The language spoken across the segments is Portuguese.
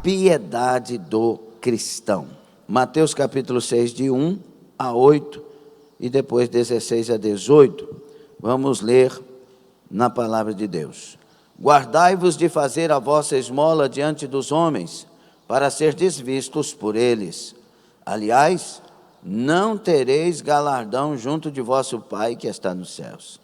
piedade do cristão. Mateus capítulo 6, de 1 a 8, e depois 16 a 18. Vamos ler na palavra de Deus. Guardai-vos de fazer a vossa esmola diante dos homens, para serdes vistos por eles. Aliás, não tereis galardão junto de vosso Pai que está nos céus.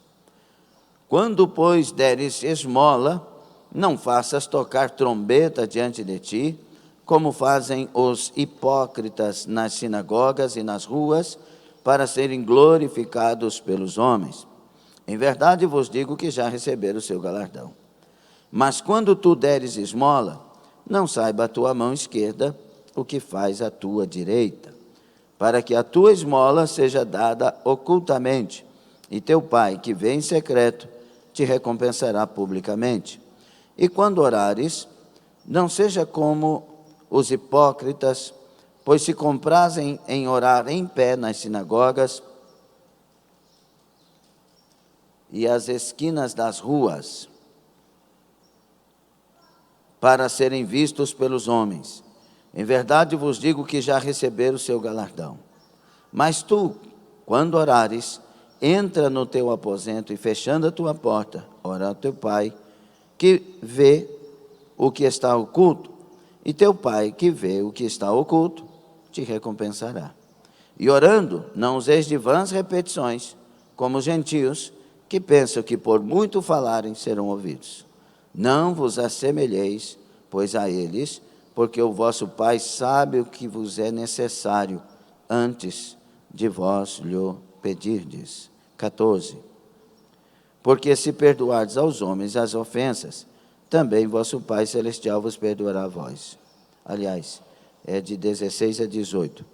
Quando, pois, deres esmola, não faças tocar trombeta diante de ti, como fazem os hipócritas nas sinagogas e nas ruas, para serem glorificados pelos homens. Em verdade vos digo que já receberam o seu galardão. Mas quando tu deres esmola, não saiba a tua mão esquerda o que faz a tua direita, para que a tua esmola seja dada ocultamente, e teu Pai, que vê em secreto, te recompensará publicamente. E quando orares, não seja como os hipócritas, pois se comprazem em orar em pé nas sinagogas e às esquinas das ruas, para serem vistos pelos homens. Em verdade vos digo que já receberam o seu galardão. Mas tu, quando orares, entra no teu aposento e, fechando a tua porta, ora ao teu Pai, que vê o que está oculto, e teu Pai, que vê o que está oculto, te recompensará. E orando, não useis de vãs repetições, como os gentios, que pensam que por muito falarem serão ouvidos. Não vos assemelheis, pois, a eles, porque o vosso Pai sabe o que vos é necessário antes de vós lhe pedirdes. 14. Porque se perdoardes aos homens as ofensas, também vosso Pai Celestial vos perdoará a vós. Aliás, é de 16 a 18.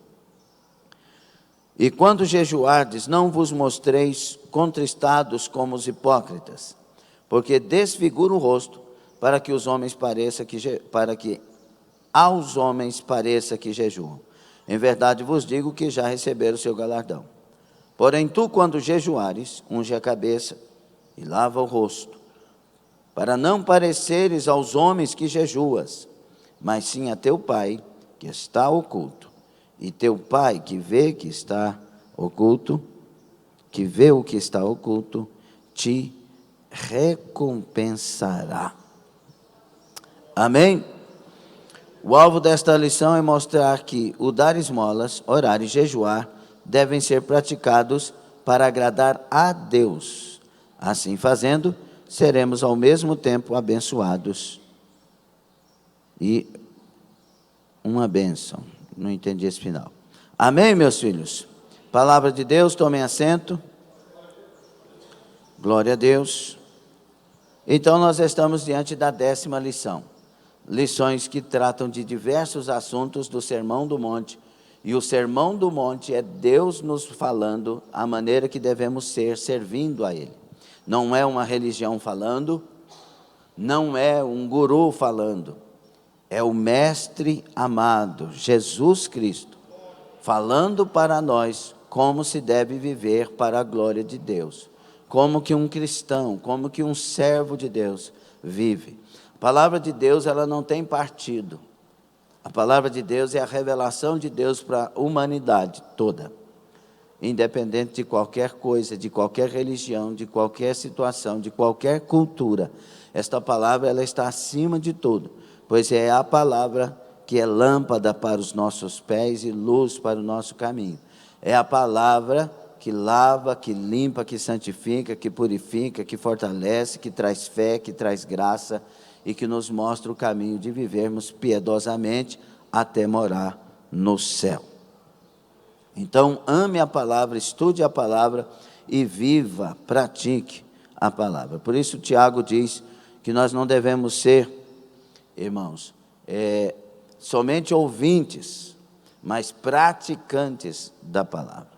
E quando jejuardes, não vos mostreis contristados como os hipócritas, porque desfiguram o rosto, para que aos homens pareça que jejuam. Em verdade vos digo que já receberam o seu galardão. Porém tu, quando jejuares, unge a cabeça e lava o rosto, para não pareceres aos homens que jejuas, mas sim a teu Pai que está oculto. E teu Pai que vê que está oculto, que vê o que está oculto, te recompensará. Amém? O alvo desta lição é mostrar que o dar esmolas, orar e jejuar devem ser praticados para agradar a Deus. Assim fazendo, seremos ao mesmo tempo abençoados. E uma bênção. Não entendi esse final. Amém, meus filhos? Palavra de Deus, tomem assento. Glória a Deus. Então, nós estamos diante da 10ª lição. Lições que tratam de diversos assuntos do Sermão do Monte. E o Sermão do Monte é Deus nos falando a maneira que devemos ser, servindo a Ele. Não é uma religião falando, não é um guru falando. É o Mestre amado, Jesus Cristo, falando para nós como se deve viver para a glória de Deus. Como que um cristão, como que um servo de Deus vive. A palavra de Deus, ela não tem partido. A palavra de Deus é a revelação de Deus para a humanidade toda. Independente de qualquer coisa, de qualquer religião, de qualquer situação, de qualquer cultura. Esta palavra, ela está acima de tudo. Pois é a palavra que é lâmpada para os nossos pés e luz para o nosso caminho. É a palavra que lava, que limpa, que santifica, que purifica, que fortalece, que traz fé, que traz graça e que nos mostra o caminho de vivermos piedosamente até morar no céu. Então, ame a palavra, estude a palavra e viva, pratique a palavra. Por isso, Tiago diz que nós não devemos ser, irmãos, somente ouvintes, mas praticantes da palavra.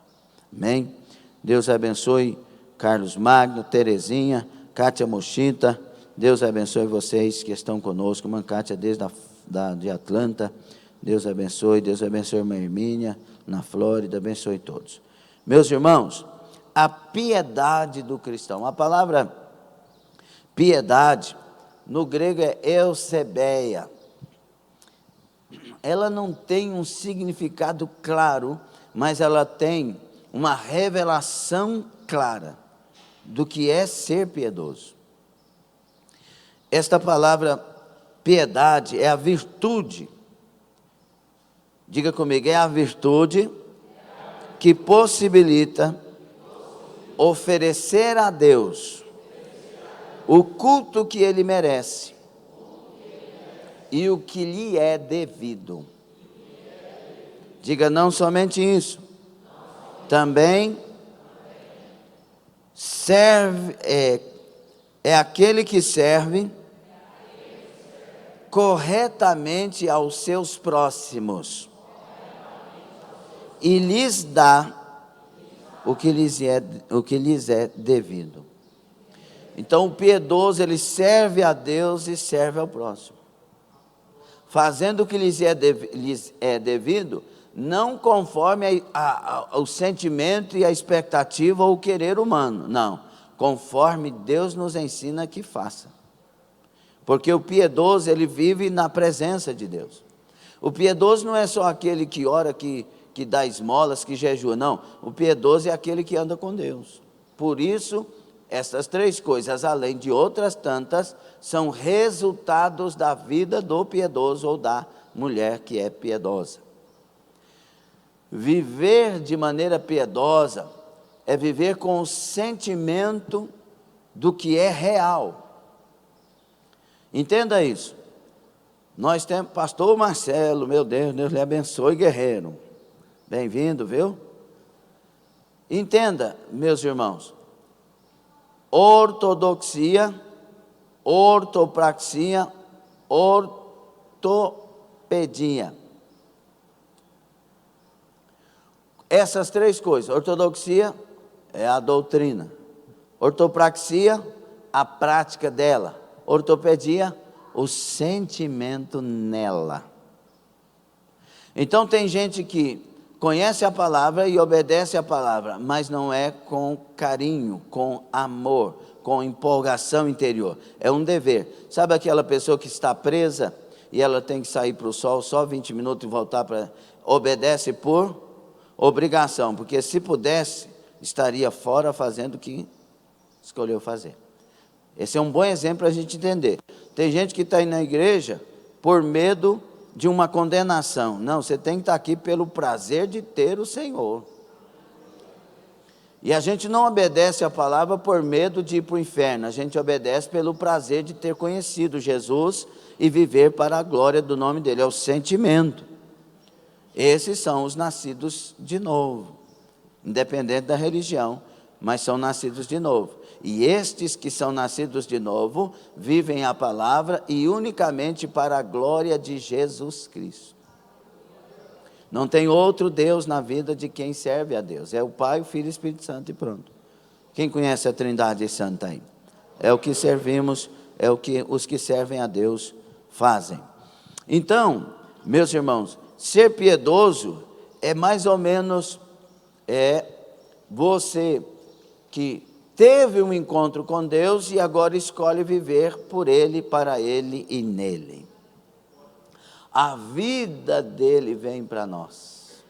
Amém? Deus abençoe Carlos Magno, Terezinha, Kátia Mochita. Deus abençoe vocês que estão conosco. Irmã Kátia desde de Atlanta. Deus abençoe a irmã Hermínia na Flórida. Abençoe todos. Meus irmãos, a piedade do cristão. A palavra piedade no grego é eusebeia. ela não tem um significado claro, mas ela tem uma revelação clara do que é ser piedoso. Esta palavra piedade é a virtude. Diga comigo, é a virtude que possibilita oferecer a Deus o culto que Ele merece e o que lhe é devido. Diga, não somente isso, também serve, é aquele que serve corretamente aos seus próximos e lhes dá o que lhes é devido. Então o piedoso, ele serve a Deus e serve ao próximo, fazendo o que lhes é devido, não conforme o sentimento e a expectativa ou o querer humano, não, conforme Deus nos ensina que faça. Porque o piedoso, ele vive na presença de Deus. O piedoso não é só aquele que ora, que dá esmolas, que jejua, não. O piedoso é aquele que anda com Deus. Por isso, essas três coisas, além de outras tantas, são resultados da vida do piedoso ou da mulher que é piedosa. Viver de maneira piedosa é viver com o sentimento do que é real. Entenda isso. Nós temos pastor Marcelo, meu Deus lhe abençoe, guerreiro. Bem-vindo, viu? Entenda, meus irmãos, ortodoxia, ortopraxia, ortopedia. Essas três coisas, ortodoxia é a doutrina, ortopraxia, a prática dela, ortopedia, o sentimento nela. Então tem gente que conhece a palavra e obedece a palavra, mas não é com carinho, com amor, com empolgação interior. É um dever. Sabe aquela pessoa que está presa e ela tem que sair para o sol só 20 minutos e voltar para... Obedece por obrigação, porque se pudesse, estaria fora fazendo o que escolheu fazer. Esse é um bom exemplo para a gente entender. Tem gente que está aí na igreja por medo de uma condenação. Não, você tem que estar aqui pelo prazer de ter o Senhor. E a gente não obedece a palavra por medo de ir para o inferno. A gente obedece pelo prazer de ter conhecido Jesus e viver para a glória do nome dele. É o sentimento. Esses são os nascidos de novo, independente da religião, mas são nascidos de novo. E estes que são nascidos de novo, vivem a palavra e unicamente para a glória de Jesus Cristo. Não tem outro Deus na vida de quem serve a Deus. É o Pai, o Filho e o Espírito Santo e pronto. Quem conhece a Trindade Santa aí? É o que servimos, é o que os que servem a Deus fazem. Então, meus irmãos, ser piedoso é mais ou menos você que teve um encontro com Deus e agora escolhe viver por Ele, para Ele e nele. A vida dele vem para nós.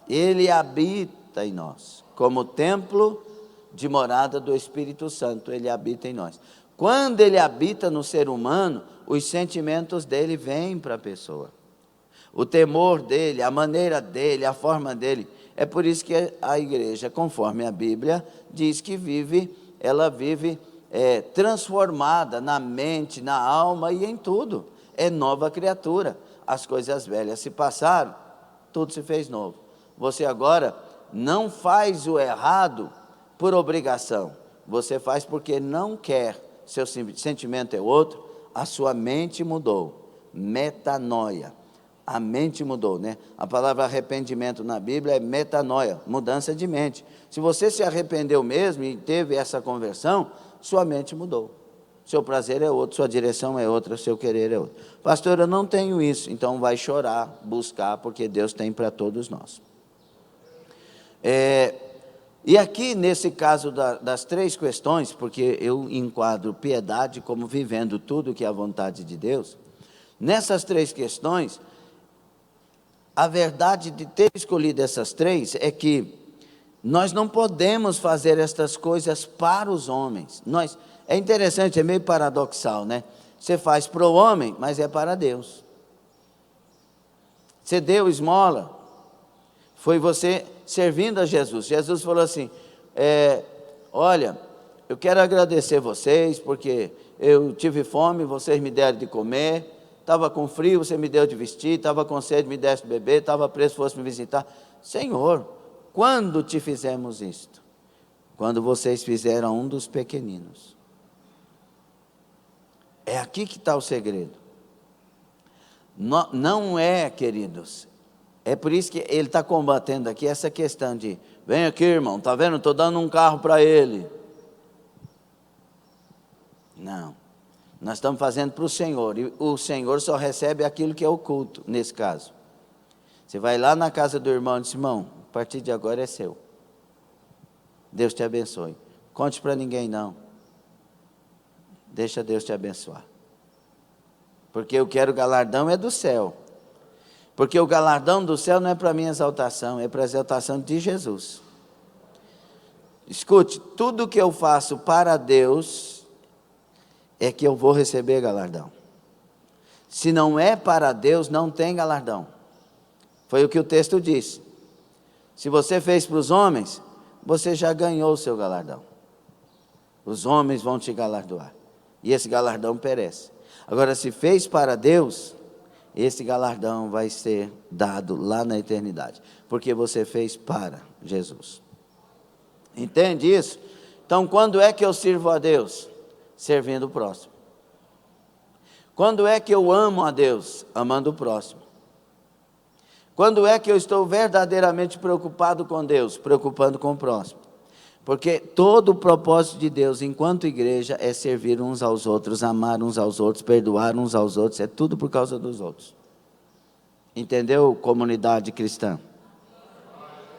Ele habita em nós, como templo de morada do Espírito Santo, Ele habita em nós. Quando Ele habita no ser humano, os sentimentos dele vêm para a pessoa. O temor dele, a maneira dele, a forma dele. É por isso que a igreja, conforme a Bíblia, diz que ela vive transformada na mente, na alma e em tudo. É nova criatura. As coisas velhas se passaram, tudo se fez novo. Você agora não faz o errado por obrigação. Você faz porque não quer. Seu sentimento é outro, a sua mente mudou. Metanoia. A mente mudou, né? A palavra arrependimento na Bíblia é metanoia, mudança de mente. Se você se arrependeu mesmo e teve essa conversão, sua mente mudou. Seu prazer é outro, sua direção é outra, seu querer é outro. Pastor, eu não tenho isso. Então vai chorar, buscar, porque Deus tem para todos nós. E aqui, nesse caso das três questões, porque eu enquadro piedade como vivendo tudo que é a vontade de Deus, nessas três questões, a verdade de ter escolhido essas três é que nós não podemos fazer estas coisas para os homens. É interessante, é meio paradoxal, né? Você faz para o homem, mas é para Deus. Você deu esmola, foi você servindo a Jesus. Jesus falou assim, olha, eu quero agradecer vocês, porque eu tive fome, vocês me deram de comer, estava com frio, você me deu de vestir, estava com sede, me deste de beber, estava preso, fosse me visitar. Senhor, quando te fizemos isto? Quando vocês fizeram a um dos pequeninos. É aqui que está o segredo. Não é, queridos, é por isso que ele está combatendo aqui essa questão de, vem aqui, irmão, está vendo, estou dando um carro para ele. Não, nós estamos fazendo para o Senhor, e o Senhor só recebe aquilo que é oculto, nesse caso. Você vai lá na casa do irmão e diz, irmão, a partir de agora é seu. Deus te abençoe. Conte para ninguém não. Deixa Deus te abençoar. Porque eu quero o galardão é do céu. Porque o galardão do céu não é para minha exaltação, é para a exaltação de Jesus. Escute, tudo que eu faço para Deus é que eu vou receber galardão. Se não é para Deus, não tem galardão. Foi o que o texto disse. Se você fez para os homens, você já ganhou o seu galardão. Os homens vão te galardoar. E esse galardão perece. Agora, se fez para Deus, esse galardão vai ser dado lá na eternidade. Porque você fez para Jesus. Entende isso? Então, quando é que eu sirvo a Deus? Servindo o próximo. Quando é que eu amo a Deus? Amando o próximo. Quando é que eu estou verdadeiramente preocupado com Deus? Preocupando com o próximo. Porque todo o propósito de Deus, enquanto igreja, é servir uns aos outros, amar uns aos outros, perdoar uns aos outros, é tudo por causa dos outros. Entendeu, comunidade cristã?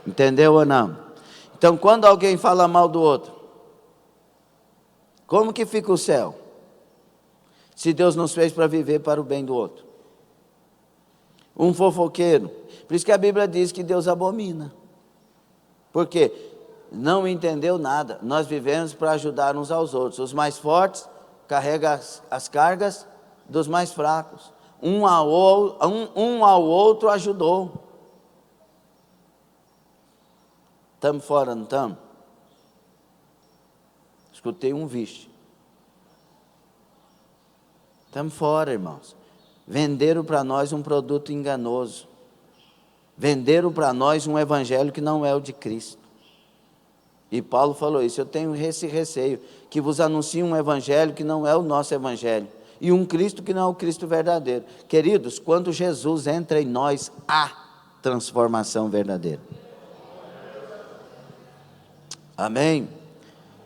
Entendeu ou não? Então, quando alguém fala mal do outro, como que fica o céu? Se Deus nos fez para viver para o bem do outro. Um fofoqueiro. Por isso que a Bíblia diz que Deus abomina. Por quê? Não entendeu nada. Nós vivemos para ajudar uns aos outros. Os mais fortes carregam as cargas dos mais fracos. Um ao outro ajudou. Estamos fora, não estamos? Escutei um vixe. Estamos fora, irmãos. Venderam para nós um produto enganoso. Venderam para nós um evangelho que não é o de Cristo. E Paulo falou isso, eu tenho esse receio, que vos anuncie um evangelho que não é o nosso evangelho. E um Cristo que não é o Cristo verdadeiro. Queridos, quando Jesus entra em nós, há transformação verdadeira. Amém?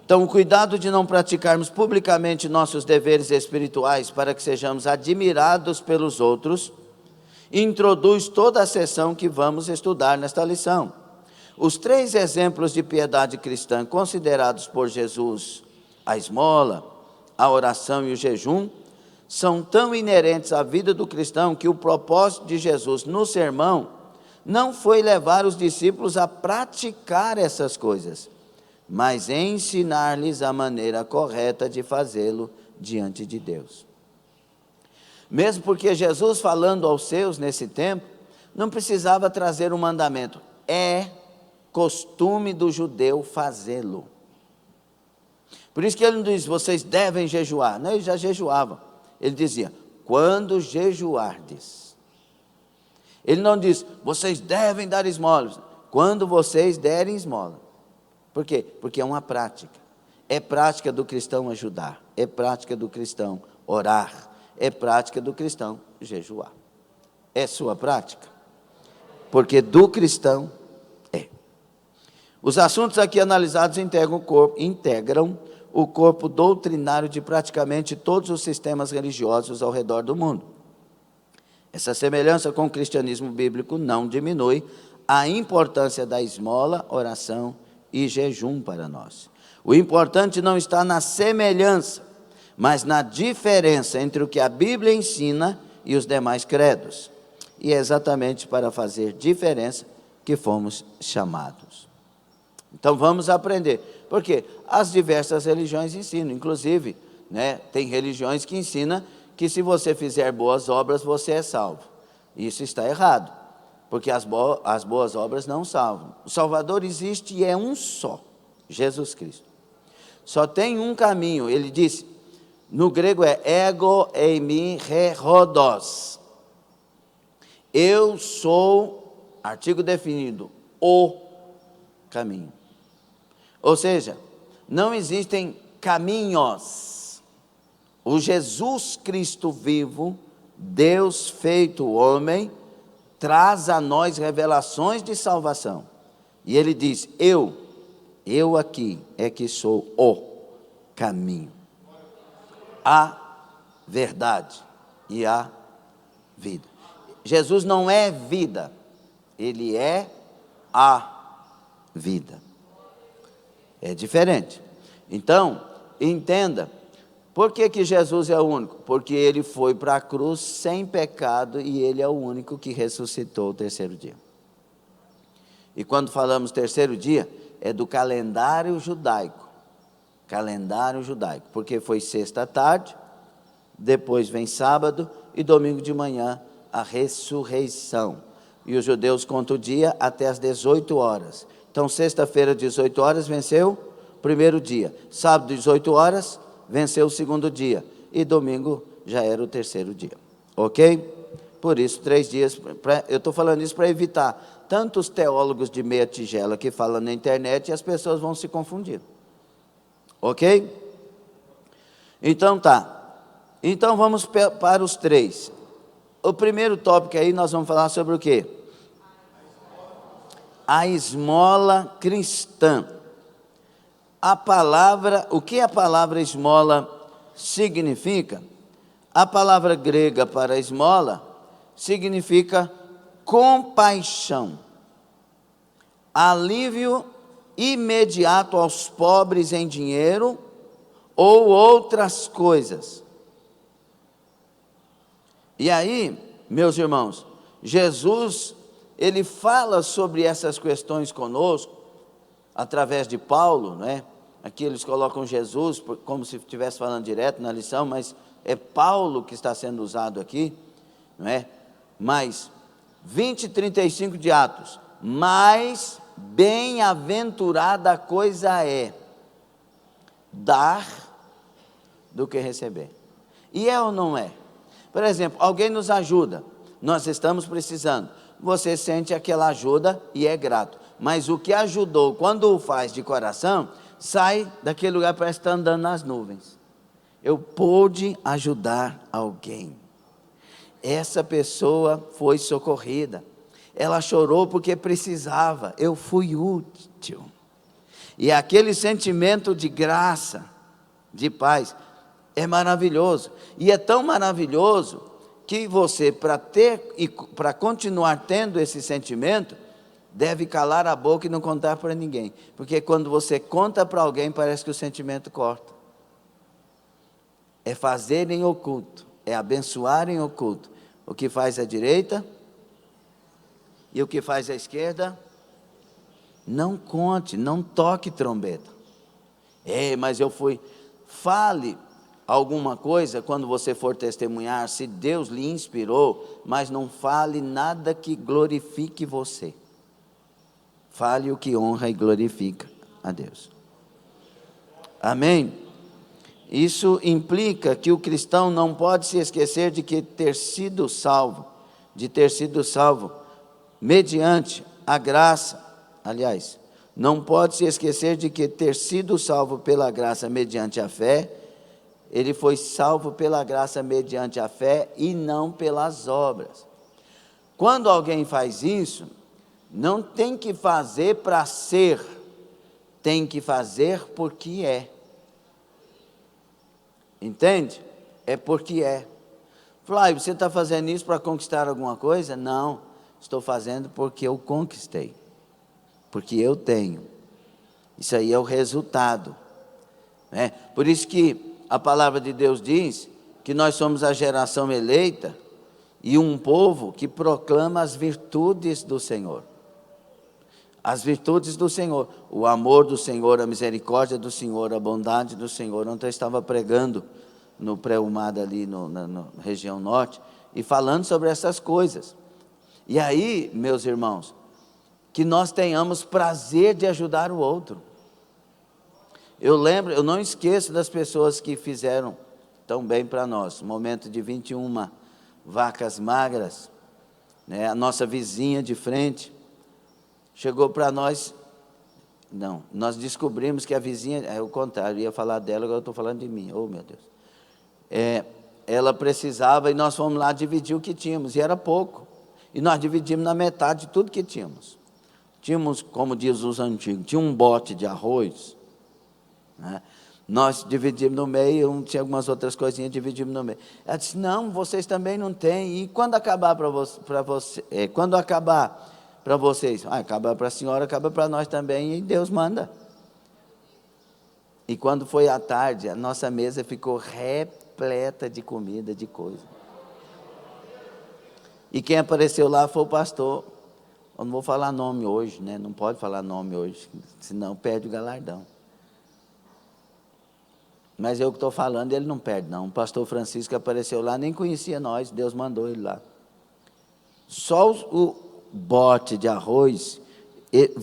Então, o cuidado de não praticarmos publicamente nossos deveres espirituais para que sejamos admirados pelos outros, introduz toda a seção que vamos estudar nesta lição. Os 3 exemplos de piedade cristã considerados por Jesus, a esmola, a oração e o jejum, são tão inerentes à vida do cristão que o propósito de Jesus no sermão não foi levar os discípulos a praticar essas coisas, mas ensinar-lhes a maneira correta de fazê-lo diante de Deus. Mesmo porque Jesus, falando aos seus nesse tempo, não precisava trazer um mandamento. É costume do judeu fazê-lo. Por isso que ele não diz, vocês devem jejuar. Não, eles já jejuavam. Ele dizia, quando jejuardes. Ele não diz, vocês devem dar esmolas. Quando vocês derem esmola. Por quê? Porque é uma prática. É prática do cristão ajudar. É prática do cristão orar. É prática do cristão jejuar. É sua prática? Porque do cristão é. Os assuntos aqui analisados integram o corpo doutrinário de praticamente todos os sistemas religiosos ao redor do mundo. Essa semelhança com o cristianismo bíblico não diminui a importância da esmola, oração e jejum para nós. O importante não está na semelhança, mas na diferença entre o que a Bíblia ensina e os demais credos. e é exatamente para fazer diferença que fomos chamados. Então vamos aprender, porque as diversas religiões ensinam, inclusive, tem religiões que ensinam que se você fizer boas obras, você é salvo. Isso está errado, porque as boas obras não salvam. O Salvador existe e é um só, Jesus Cristo. Só tem um caminho, ele disse, no grego é ego eimi rhodos. Eu sou, artigo definido, o caminho. Ou seja, não existem caminhos. O Jesus Cristo vivo, Deus feito homem, traz a nós revelações de salvação. E ele diz, eu aqui é que sou o caminho, a verdade e a vida. Jesus não é vida, ele é a vida. É diferente. Então, entenda, por que Jesus é o único? Porque ele foi para a cruz sem pecado e ele é o único que ressuscitou o terceiro dia. E quando falamos terceiro dia, é do calendário judaico. Calendário judaico, porque foi sexta à tarde, depois vem sábado e domingo de manhã a ressurreição. E os judeus contam o dia até as 18 horas. Então, sexta-feira, 18 horas, venceu o primeiro dia. Sábado, 18 horas, venceu o segundo dia. E domingo já era o terceiro dia. Ok? Por isso, 3 dias. Eu estou falando isso para evitar tantos teólogos de meia tigela que falam na internet e as pessoas vão se confundir. Ok? Então tá. Então vamos para os 3. O primeiro tópico aí nós vamos falar sobre o quê? A esmola cristã. O que a palavra esmola significa? A palavra grega para esmola significa compaixão, alívio imediato aos pobres em dinheiro ou outras coisas. E aí, meus irmãos, Jesus, ele fala sobre essas questões conosco, através de Paulo, Aqui eles colocam Jesus como se estivesse falando direto na lição, mas é Paulo que está sendo usado aqui, Mas, 20 e 35 de Atos, mais bem-aventurada coisa é dar do que receber. E é ou não é? Por exemplo, alguém nos ajuda, nós estamos precisando, você sente aquela ajuda e é grato, mas o que ajudou, quando o faz de coração, sai daquele lugar, parece que está andando nas nuvens. Eu pude ajudar alguém, essa pessoa foi socorrida, ela chorou porque precisava, eu fui útil, e aquele sentimento de graça, de paz, é maravilhoso, e é tão maravilhoso, que você, para continuar tendo esse sentimento, deve calar a boca e não contar para ninguém, porque quando você conta para alguém, parece que o sentimento corta. É fazer em oculto, é abençoar em oculto, o que faz a direita, e o que faz a esquerda, não conte, não toque trombeta. Mas eu fui, fale alguma coisa quando você for testemunhar, se Deus lhe inspirou, mas não fale nada que glorifique você. Fale o que honra e glorifica a Deus. Amém? Isso implica que o cristão não pode se esquecer de ter sido salvo mediante a graça. Aliás, não pode se esquecer de que ter sido salvo pela graça mediante a fé, ele foi salvo pela graça mediante a fé e não pelas obras. Quando alguém faz isso, não tem que fazer para ser, tem que fazer porque é. Entende? É porque é. Flávio, você está fazendo isso para conquistar alguma coisa? Não, estou fazendo porque eu conquistei, porque eu tenho. Isso aí é o resultado. Por isso que a palavra de Deus diz que nós somos a geração eleita, e um povo que proclama as virtudes do Senhor. As virtudes do Senhor, o amor do Senhor, a misericórdia do Senhor, a bondade do Senhor. Ontem eu estava pregando no pré-umada ali na região norte, e falando sobre essas coisas. E aí, meus irmãos, que nós tenhamos prazer de ajudar o outro. Eu não esqueço das pessoas que fizeram tão bem para nós. Momento de 21 vacas magras, né? A nossa vizinha de frente chegou para nós. Não, nós descobrimos que a vizinha, é o contrário, eu ia falar dela, agora eu estou falando de mim. Oh, meu Deus. Ela precisava, e nós fomos lá dividir o que tínhamos, e era pouco. E nós dividimos na metade de tudo que tínhamos. Tínhamos, como diz os antigos, tinha um bote de arroz, né? Nós dividimos no meio, tinha algumas outras coisinhas, dividimos no meio. Ela disse, não, vocês também não têm, e quando acabar para quando acabar para vocês? Acaba para a senhora, acaba para nós também, e Deus manda. E quando foi à tarde, a nossa mesa ficou repleta de comida, de coisa. E quem apareceu lá foi o pastor. Eu não vou falar nome hoje, né? Não pode falar nome hoje, senão perde o galardão. Mas eu que estou falando, ele não perde não. O pastor Francisco apareceu lá, nem conhecia nós, Deus mandou ele lá. Só o bote de arroz,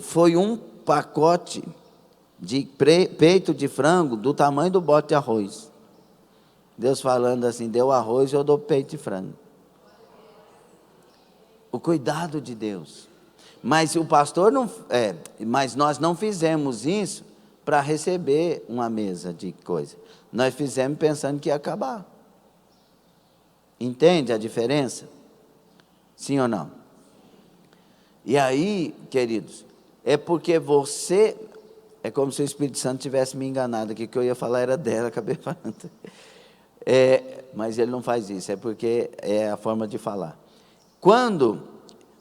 foi um pacote de peito de frango do tamanho do bote de arroz. Deus falando assim, deu arroz, eu dou peito de frango. O cuidado de Deus. Mas o pastor não, mas nós não fizemos isso para receber uma mesa de coisa. Nós fizemos pensando que ia acabar. Entende a diferença? Sim ou não? E aí, queridos, é porque você, é como se o Espírito Santo tivesse me enganado aqui, que eu ia falar era dela, acabei falando. Mas ele não faz isso, é porque é a forma de falar. Quando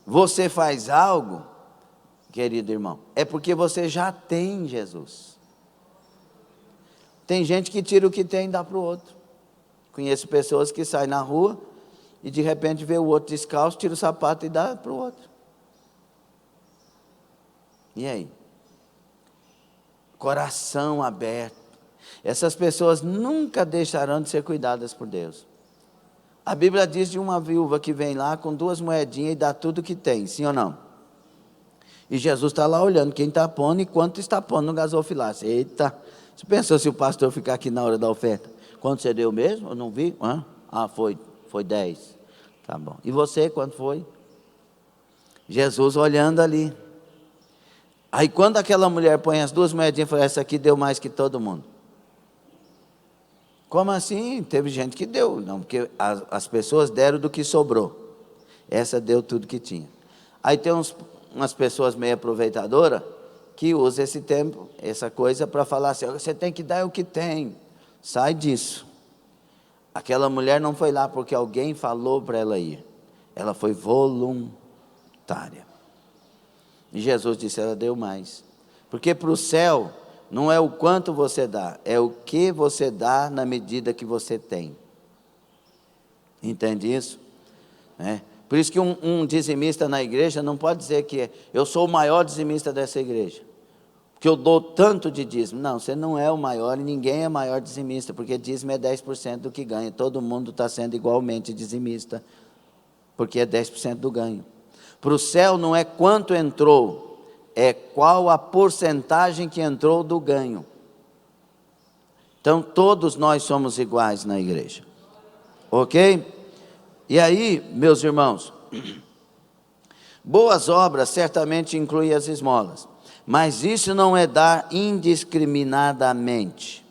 você faz algo, querido irmão, é porque você já tem Jesus. Tem gente que tira o que tem e dá para o outro. Conheço pessoas que saem na rua e de repente vê o outro descalço, tira o sapato e dá para o outro. E aí? Coração aberto. Essas pessoas nunca deixarão de ser cuidadas por Deus. A Bíblia diz de uma viúva que vem lá com 2 moedinhas e dá tudo que tem, sim ou não? E Jesus está lá olhando quem está pondo e quanto está pondo no gasofilácio. Eita, você pensou se o pastor ficar aqui na hora da oferta? Quanto você deu mesmo? Eu não vi. Foi 10. Tá bom. E você, quanto foi? Jesus olhando ali. Aí quando aquela mulher põe as 2 moedinhas, fala, essa aqui deu mais que todo mundo. Como assim? Teve gente que deu. Não, porque as pessoas deram do que sobrou. Essa deu tudo que tinha. Aí tem umas pessoas meio aproveitadoras que usam esse tempo, essa coisa para falar assim, você tem que dar o que tem. Sai disso. Aquela mulher não foi lá porque alguém falou para ela ir. Ela foi voluntária. E Jesus disse, ela deu mais. Porque para o céu, não é o quanto você dá, é o que você dá na medida que você tem. Entende isso? Por isso que um dizimista na igreja não pode dizer que eu sou o maior dizimista dessa igreja, porque eu dou tanto de dízimo. Não, você não é o maior e ninguém é maior dizimista, porque dízimo é 10% do que ganha. Todo mundo está sendo igualmente dizimista, porque é 10% do ganho. Para o céu não é quanto entrou, é qual a porcentagem que entrou do ganho. Então todos nós somos iguais na igreja. Ok? E aí, meus irmãos, boas obras certamente incluem as esmolas, mas isso não é dar indiscriminadamente.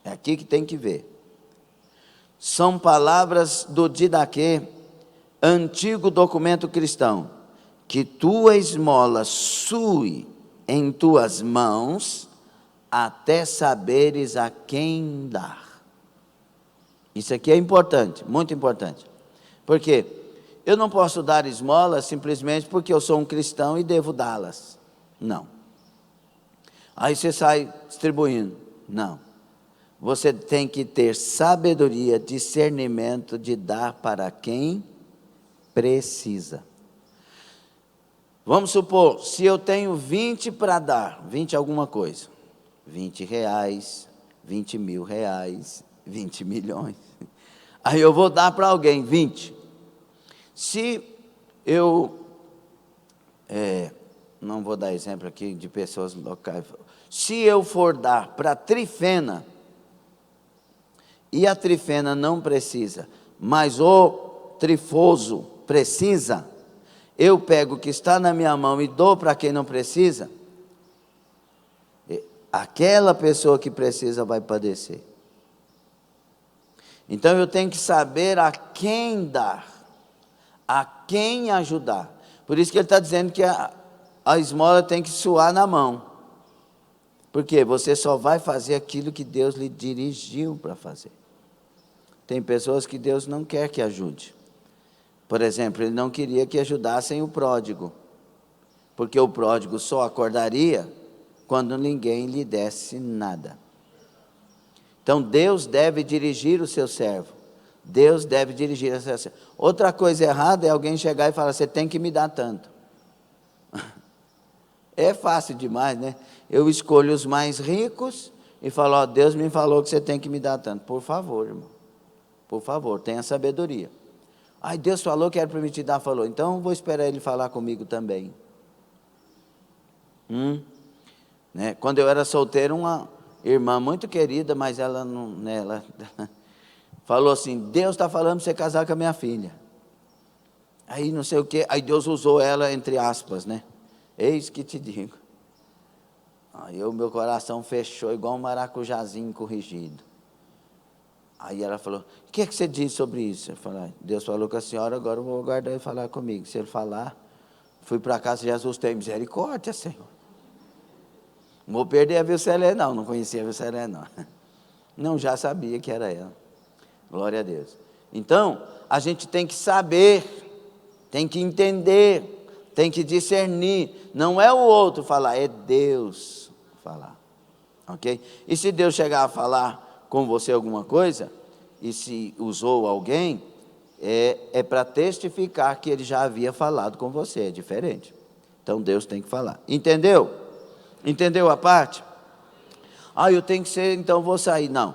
É aqui que tem que ver. São palavras do Didaquê, antigo documento cristão, que tua esmola sue em tuas mãos, até saberes a quem dar. Isso aqui é importante, muito importante. Porque eu não posso dar esmolas simplesmente porque eu sou um cristão e devo dá-las. Não. Aí você sai distribuindo. Não. Você tem que ter sabedoria, discernimento de dar para quem precisa. Vamos supor, se eu tenho 20 para dar, 20 alguma coisa, 20 reais, 20 mil reais, 20 milhões. Aí eu vou dar para alguém 20. Se eu, não vou dar exemplo aqui de pessoas locais, se eu for dar para a Trifena, e a Trifena não precisa, mas o Trifoso precisa, eu pego o que está na minha mão e dou para quem não precisa, aquela pessoa que precisa vai padecer. Então eu tenho que saber a quem dar, a quem ajudar. Por isso que ele está dizendo que a esmola tem que suar na mão. Porque você só vai fazer aquilo que Deus lhe dirigiu para fazer. Tem pessoas que Deus não quer que ajude. Por exemplo, ele não queria que ajudassem o pródigo, porque o pródigo só acordaria quando ninguém lhe desse nada. Então Deus deve dirigir o seu servo. Deus deve dirigir o seu servo. Outra coisa errada é alguém chegar e falar: você tem que me dar tanto. É fácil demais, né? Eu escolho os mais ricos e falo: ó, Deus me falou que você tem que me dar tanto. Por favor, irmão, por favor, tenha sabedoria. Ai, Deus falou que era para me te dar, falou, então vou esperar Ele falar comigo também. Né? Quando eu era solteiro, uma irmã muito querida, mas ela não, né, ela falou assim: Deus está falando para você casar com a minha filha. Aí não sei o que, aí Deus usou ela entre aspas, né? Eis que te digo. Aí o meu coração fechou igual um maracujazinho corrigido. Aí ela falou: o que é que você diz sobre isso? Eu falei: Deus falou com a senhora, agora eu vou aguardar ele falar comigo. Se ele falar, fui para casa, Jesus tem misericórdia, Senhor. Não vou perder a Vilcelé não conhecia a Vilcelé não. Não, já sabia que era ela. Glória a Deus. Então, a gente tem que saber, tem que entender, tem que discernir. Não é o outro falar, é Deus falar. Ok? E se Deus chegar a falar com você alguma coisa, e se usou alguém, é para testificar que ele já havia falado com você, é diferente. Então Deus tem que falar. Entendeu? Entendeu a parte? Ah, eu tenho que ser, então vou sair. Não.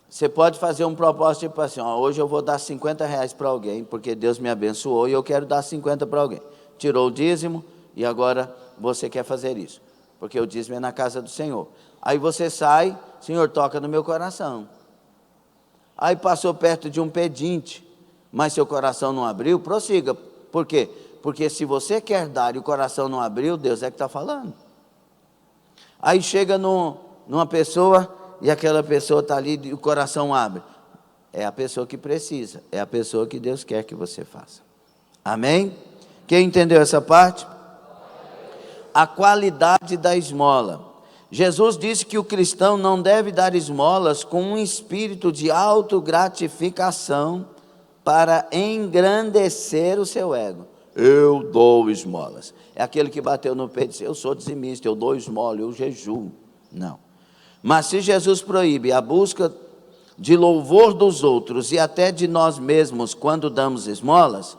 Você pode fazer um propósito tipo assim: ó, hoje eu vou dar 50 reais para alguém, porque Deus me abençoou e eu quero dar 50 para alguém. Tirou o dízimo e agora você quer fazer isso, porque o dízimo é na casa do Senhor. Aí você sai: Senhor, toca no meu coração. Aí passou perto de um pedinte, mas seu coração não abriu, prossiga. Por quê? Porque se você quer dar e o coração não abriu, Deus é que está falando. Aí chega numa pessoa e aquela pessoa está ali e o coração abre. É a pessoa que precisa, é a pessoa que Deus quer que você faça. Amém? Quem entendeu essa parte? A qualidade da esmola. Jesus disse que o cristão não deve dar esmolas com um espírito de autogratificação para engrandecer o seu ego. Eu dou esmolas. É aquele que bateu no peito e disse: eu sou dizimista, eu dou esmola, eu jejuo. Não. Mas se Jesus proíbe a busca de louvor dos outros e até de nós mesmos quando damos esmolas,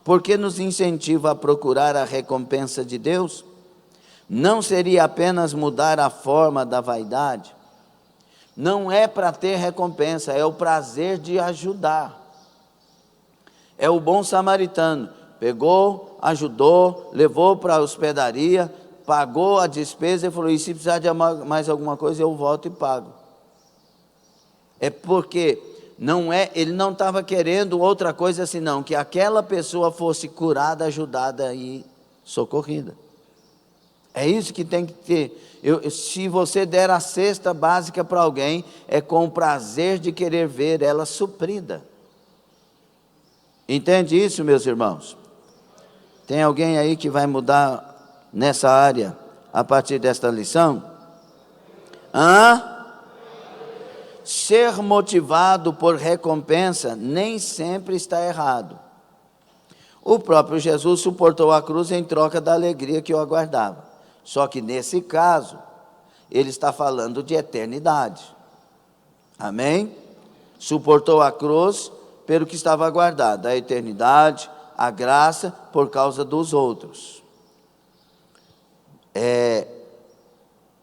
por que nos incentiva a procurar a recompensa de Deus? Não seria apenas mudar a forma da vaidade? Não é para ter recompensa, é o prazer de ajudar. É o bom samaritano. Pegou, ajudou, levou para a hospedaria, pagou a despesa e falou: e se precisar de mais alguma coisa, eu volto e pago. É porque ele não estava querendo outra coisa senão que aquela pessoa fosse curada, ajudada e socorrida. É isso que tem que ter. Se você der a cesta básica para alguém, é com o prazer de querer ver ela suprida. Entende isso, meus irmãos? Tem alguém aí que vai mudar nessa área a partir desta lição? Ser motivado por recompensa nem sempre está errado. O próprio Jesus suportou a cruz em troca da alegria que o aguardava. Só que nesse caso, ele está falando de eternidade. Amém? Suportou a cruz pelo que estava aguardado, a eternidade, a graça por causa dos outros.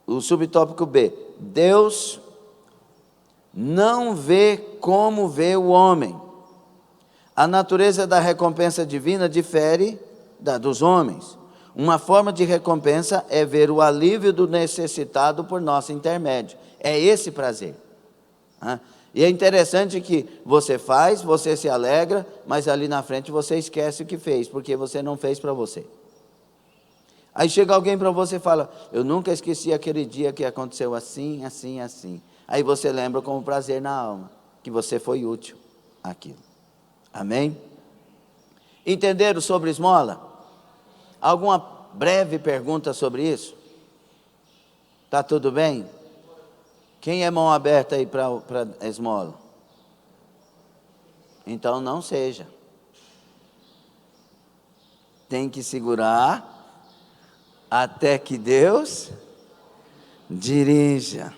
O subtópico B, Deus não vê como vê o homem. A natureza da recompensa divina difere da dos homens. Uma forma de recompensa é ver o alívio do necessitado por nosso intermédio. É esse prazer. E é interessante que você faz, você se alegra, mas ali na frente você esquece o que fez, porque você não fez para você. Aí chega alguém para você e fala, eu nunca esqueci aquele dia que aconteceu assim, assim, assim. Aí você lembra com prazer na alma, que você foi útil àquilo. Amém? Entenderam sobre esmola? Alguma breve pergunta sobre isso? Está tudo bem? Quem é mão aberta aí para esmola? Então não seja. Tem que segurar até que Deus dirija.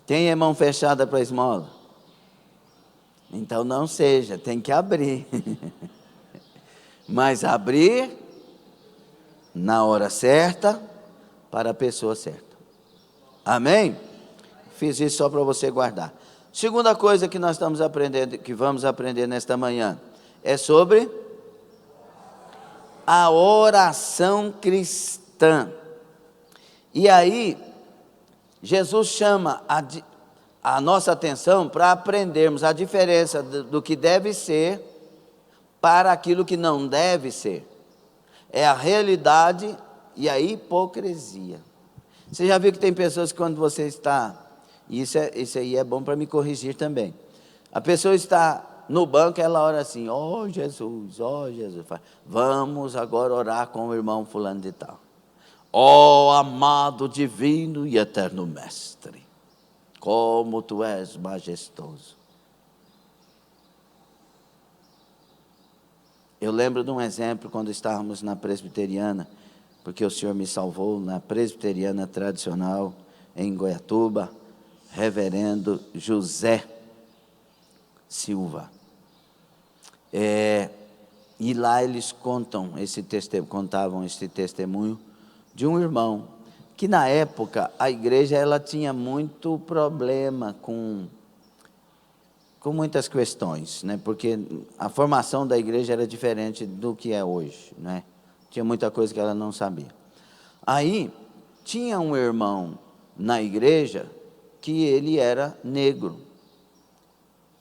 Quem é mão fechada para esmola? Então não seja, tem que abrir. Mas abrir na hora certa, para a pessoa certa. Amém? Fiz isso só para você guardar. Segunda coisa que nós estamos aprendendo, que vamos aprender nesta manhã, é sobre a oração cristã. E aí, Jesus chama a nossa atenção para aprendermos a diferença do que deve ser para aquilo que não deve ser. É a realidade e a hipocrisia. Você já viu que tem pessoas que quando você está... Isso aí é bom para me corrigir também. A pessoa está no banco, ela ora assim, ó Jesus, vamos agora orar com o irmão fulano de tal. Ó amado, divino e eterno mestre, como tu és majestoso. Eu lembro de um exemplo quando estávamos na presbiteriana, porque o Senhor me salvou na presbiteriana tradicional em Goiatuba, reverendo José Silva. E lá eles contavam esse testemunho de um irmão, que na época a igreja ela tinha muito problema com muitas questões, né? Porque a formação da igreja era diferente do que é hoje, né? Tinha muita coisa que ela não sabia. Aí, tinha um irmão na igreja que ele era negro.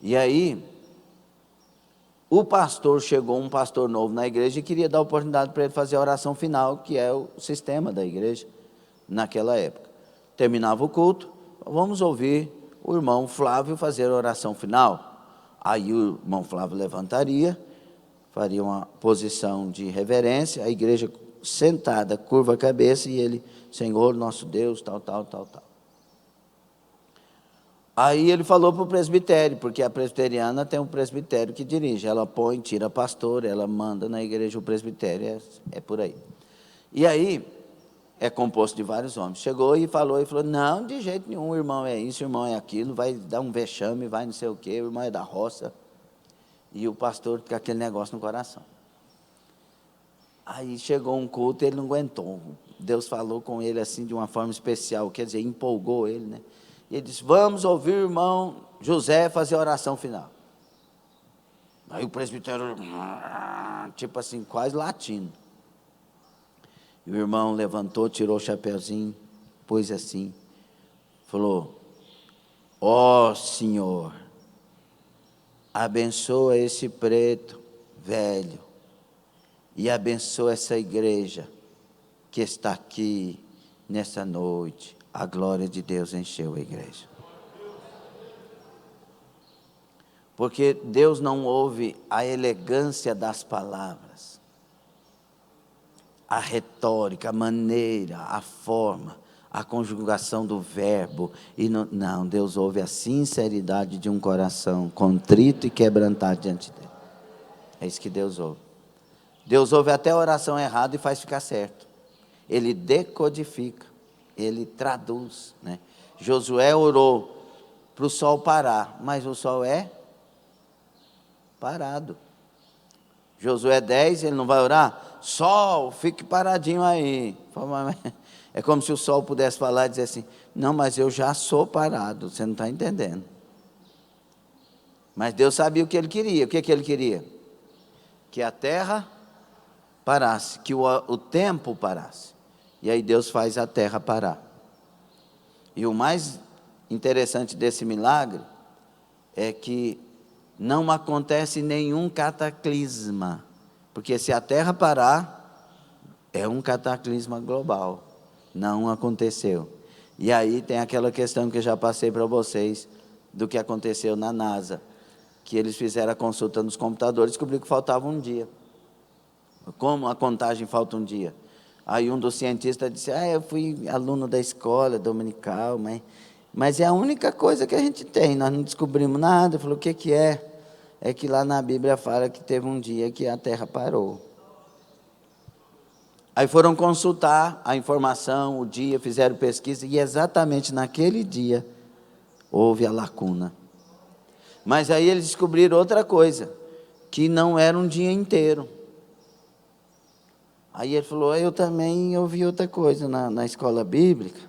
E aí, um pastor novo na igreja e queria dar oportunidade para ele fazer a oração final, que é o sistema da igreja naquela época. Terminava o culto, vamos ouvir o irmão Flávio fazer a oração final. Aí o irmão Flávio levantaria, faria uma posição de reverência, a igreja sentada, curva a cabeça, e ele, Senhor, nosso Deus, tal. Aí ele falou para o presbitério, porque a presbiteriana tem um presbitério que dirige, ela põe, tira pastor, ela manda na igreja, o presbitério é por aí. E aí, é composto de vários homens. Chegou e falou, não, de jeito nenhum, o irmão é isso, o irmão é aquilo, vai dar um vexame, vai não sei o quê, o irmão é da roça. E o pastor com aquele negócio no coração. Aí chegou um culto, ele não aguentou. Deus falou com ele assim de uma forma especial, quer dizer, empolgou ele, né? E ele disse, vamos ouvir o irmão José fazer a oração final. Aí o presbitério, tipo assim, quase latindo. E o irmão levantou, tirou o chapeuzinho, pôs assim, falou, ó Senhor, abençoa esse preto velho e abençoa essa igreja que está aqui nessa noite. A glória de Deus encheu a igreja. Porque Deus não ouve a elegância das palavras, a retórica, a maneira, a forma, a conjugação do verbo. E não, Deus ouve a sinceridade de um coração contrito e quebrantado diante dele. É isso que Deus ouve. Deus ouve até a oração errada e faz ficar certo. Ele decodifica, ele traduz, né? Josué orou para o sol parar, mas o sol é parado. Josué 10, ele não vai orar? Sol, fique paradinho aí. É como se o sol pudesse falar e dizer assim, não, mas eu já sou parado, você não está entendendo. Mas Deus sabia o que ele queria. O que ele queria? Que a terra parasse, que o tempo parasse. E aí Deus faz a terra parar. E o mais interessante desse milagre é que não acontece nenhum cataclisma. Porque se a terra parar, é um cataclisma global. Não aconteceu. E aí tem aquela questão que eu já passei para vocês, do que aconteceu na NASA. Que eles fizeram a consulta nos computadores e descobriram que faltava um dia. Como a contagem falta um dia? Aí um dos cientistas disse, eu fui aluno da escola dominical, mas é a única coisa que a gente tem, nós não descobrimos nada. Ele falou, o que é? É que lá na Bíblia fala que teve um dia que a terra parou. Aí foram consultar a informação, o dia, fizeram pesquisa, e exatamente naquele dia houve a lacuna. Mas aí eles descobriram outra coisa, que não era um dia inteiro. Aí ele falou, eu também ouvi outra coisa na escola bíblica,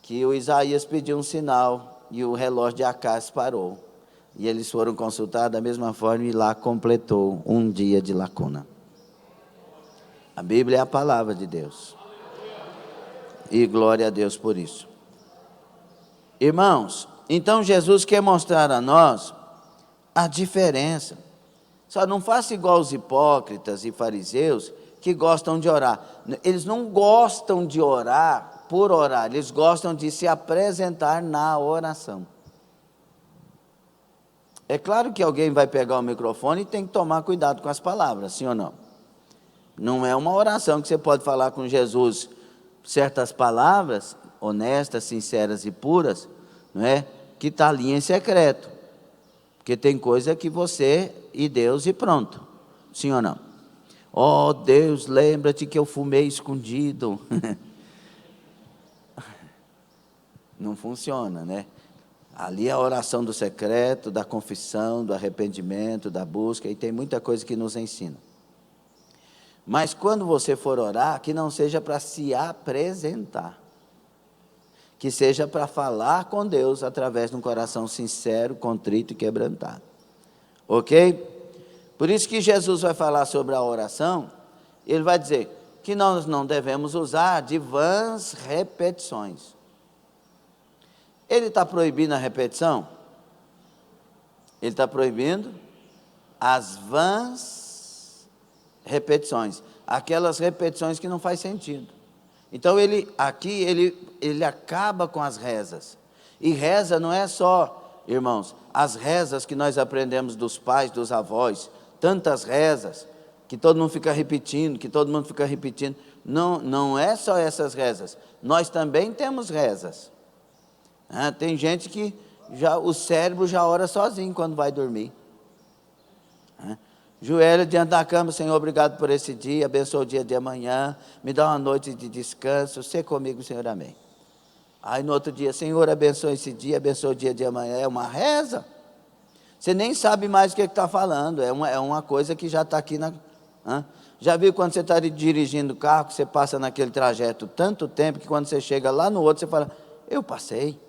que o Isaías pediu um sinal e o relógio de Acás parou. E eles foram consultar da mesma forma e lá completou um dia de lacuna. A Bíblia é a palavra de Deus. E glória a Deus por isso. Irmãos, então Jesus quer mostrar a nós a diferença. Só não faça igual os hipócritas e fariseus que gostam de orar. Eles não gostam de orar por orar, eles gostam de se apresentar na oração. É claro que alguém vai pegar o microfone e tem que tomar cuidado com as palavras, sim ou não? Não é uma oração que você pode falar com Jesus certas palavras, honestas, sinceras e puras, não é? Que está ali em secreto. Porque tem coisa que você e Deus e pronto. Sim ou não? Oh Deus, lembra-te que eu fumei escondido. Não funciona, né? Ali é a oração do secreto, da confissão, do arrependimento, da busca, e tem muita coisa que nos ensina. Mas quando você for orar, que não seja para se apresentar, que seja para falar com Deus através de um coração sincero, contrito e quebrantado. Ok? Por isso que Jesus vai falar sobre a oração, ele vai dizer que nós não devemos usar de vãs repetições. Ele está proibindo a repetição? Ele está proibindo as vãs repetições, aquelas repetições que não faz sentido. Então ele acaba com as rezas. E reza não é só, irmãos, as rezas que nós aprendemos dos pais, dos avós, tantas rezas que todo mundo fica repetindo, Não é só essas rezas. Nós também temos rezas. Tem gente que o cérebro já ora sozinho quando vai dormir. Joelho diante da cama, Senhor, obrigado por esse dia, abençoa o dia de amanhã, me dá uma noite de descanso, ser comigo, Senhor, amém. Aí no outro dia, Senhor, abençoa esse dia, abençoa o dia de amanhã, é uma reza. Você nem sabe mais o que está falando, é uma coisa que já está aqui Já viu quando você está dirigindo o carro, que você passa naquele trajeto tanto tempo, que quando você chega lá no outro, você fala, eu passei.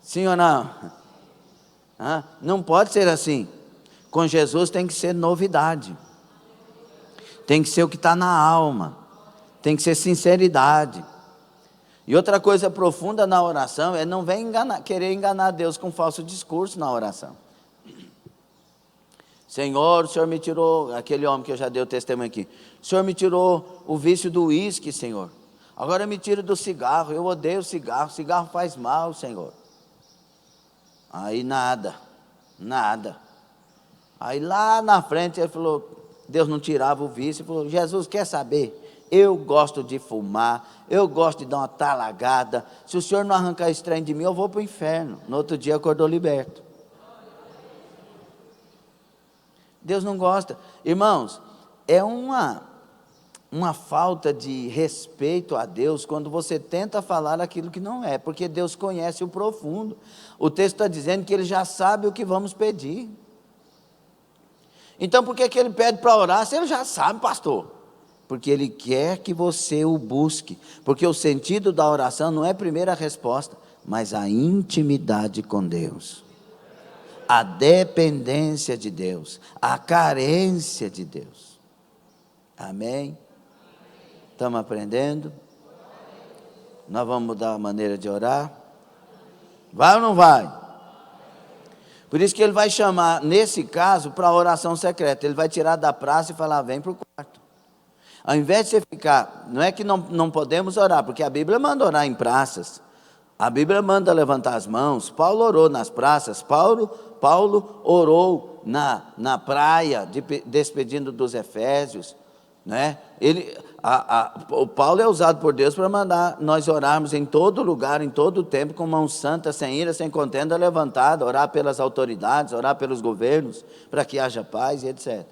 Sim ou não? Não pode ser assim. Com Jesus tem que ser novidade. Tem que ser o que está na alma. Tem que ser sinceridade. E outra coisa profunda na oração é não vem querer enganar Deus com falso discurso na oração. Senhor, o Senhor me tirou, aquele homem que eu já dei o testemunho aqui, o Senhor me tirou o vício do uísque, Senhor. Agora me tira do cigarro, eu odeio cigarro faz mal, Senhor. Aí nada. Aí lá na frente ele falou, Deus não tirava o vício, ele falou, Jesus, quer saber? Eu gosto de fumar, eu gosto de dar uma talagada, se o Senhor não arrancar esse trem de mim, eu vou para o inferno. No outro dia acordou liberto. Deus não gosta. Irmãos, é uma uma falta de respeito a Deus quando você tenta falar aquilo que não é, porque Deus conhece o profundo. O texto está dizendo que Ele já sabe o que vamos pedir. Então por que Ele pede para orar se Ele já sabe, pastor? Porque Ele quer que você o busque, porque o sentido da oração não é a primeira resposta, mas a intimidade com Deus, a dependência de Deus, a carência de Deus. Amém? Estamos aprendendo? Nós vamos mudar a maneira de orar? Vai ou não vai? Por isso que Ele vai chamar, nesse caso, para a oração secreta. Ele vai tirar da praça e falar, vem para o quarto. Ao invés de você ficar, não é que não podemos orar, porque a Bíblia manda orar em praças. A Bíblia manda levantar as mãos. Paulo orou nas praças. Paulo orou na praia, despedindo dos Efésios, né? O Paulo é usado por Deus para mandar nós orarmos em todo lugar, em todo tempo, com mão santa, sem ira, sem contenda, levantada, orar pelas autoridades, orar pelos governos, para que haja paz e etc.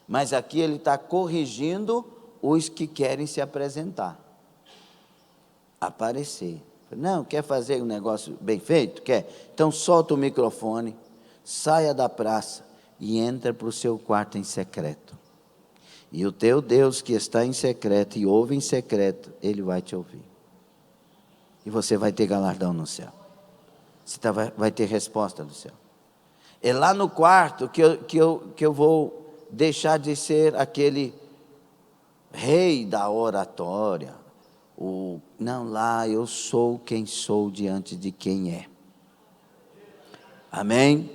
Mas aqui ele está corrigindo os que querem se apresentar, aparecer. Não, quer fazer um negócio bem feito? Quer? Então solta o microfone, saia da praça e entra para o seu quarto em secreto. E o teu Deus que está em secreto e ouve em secreto, Ele vai te ouvir. E você vai ter galardão no céu. Você vai ter resposta do céu. É lá no quarto que eu vou deixar de ser aquele rei da oratória. Não, lá eu sou quem sou diante de quem é. Amém?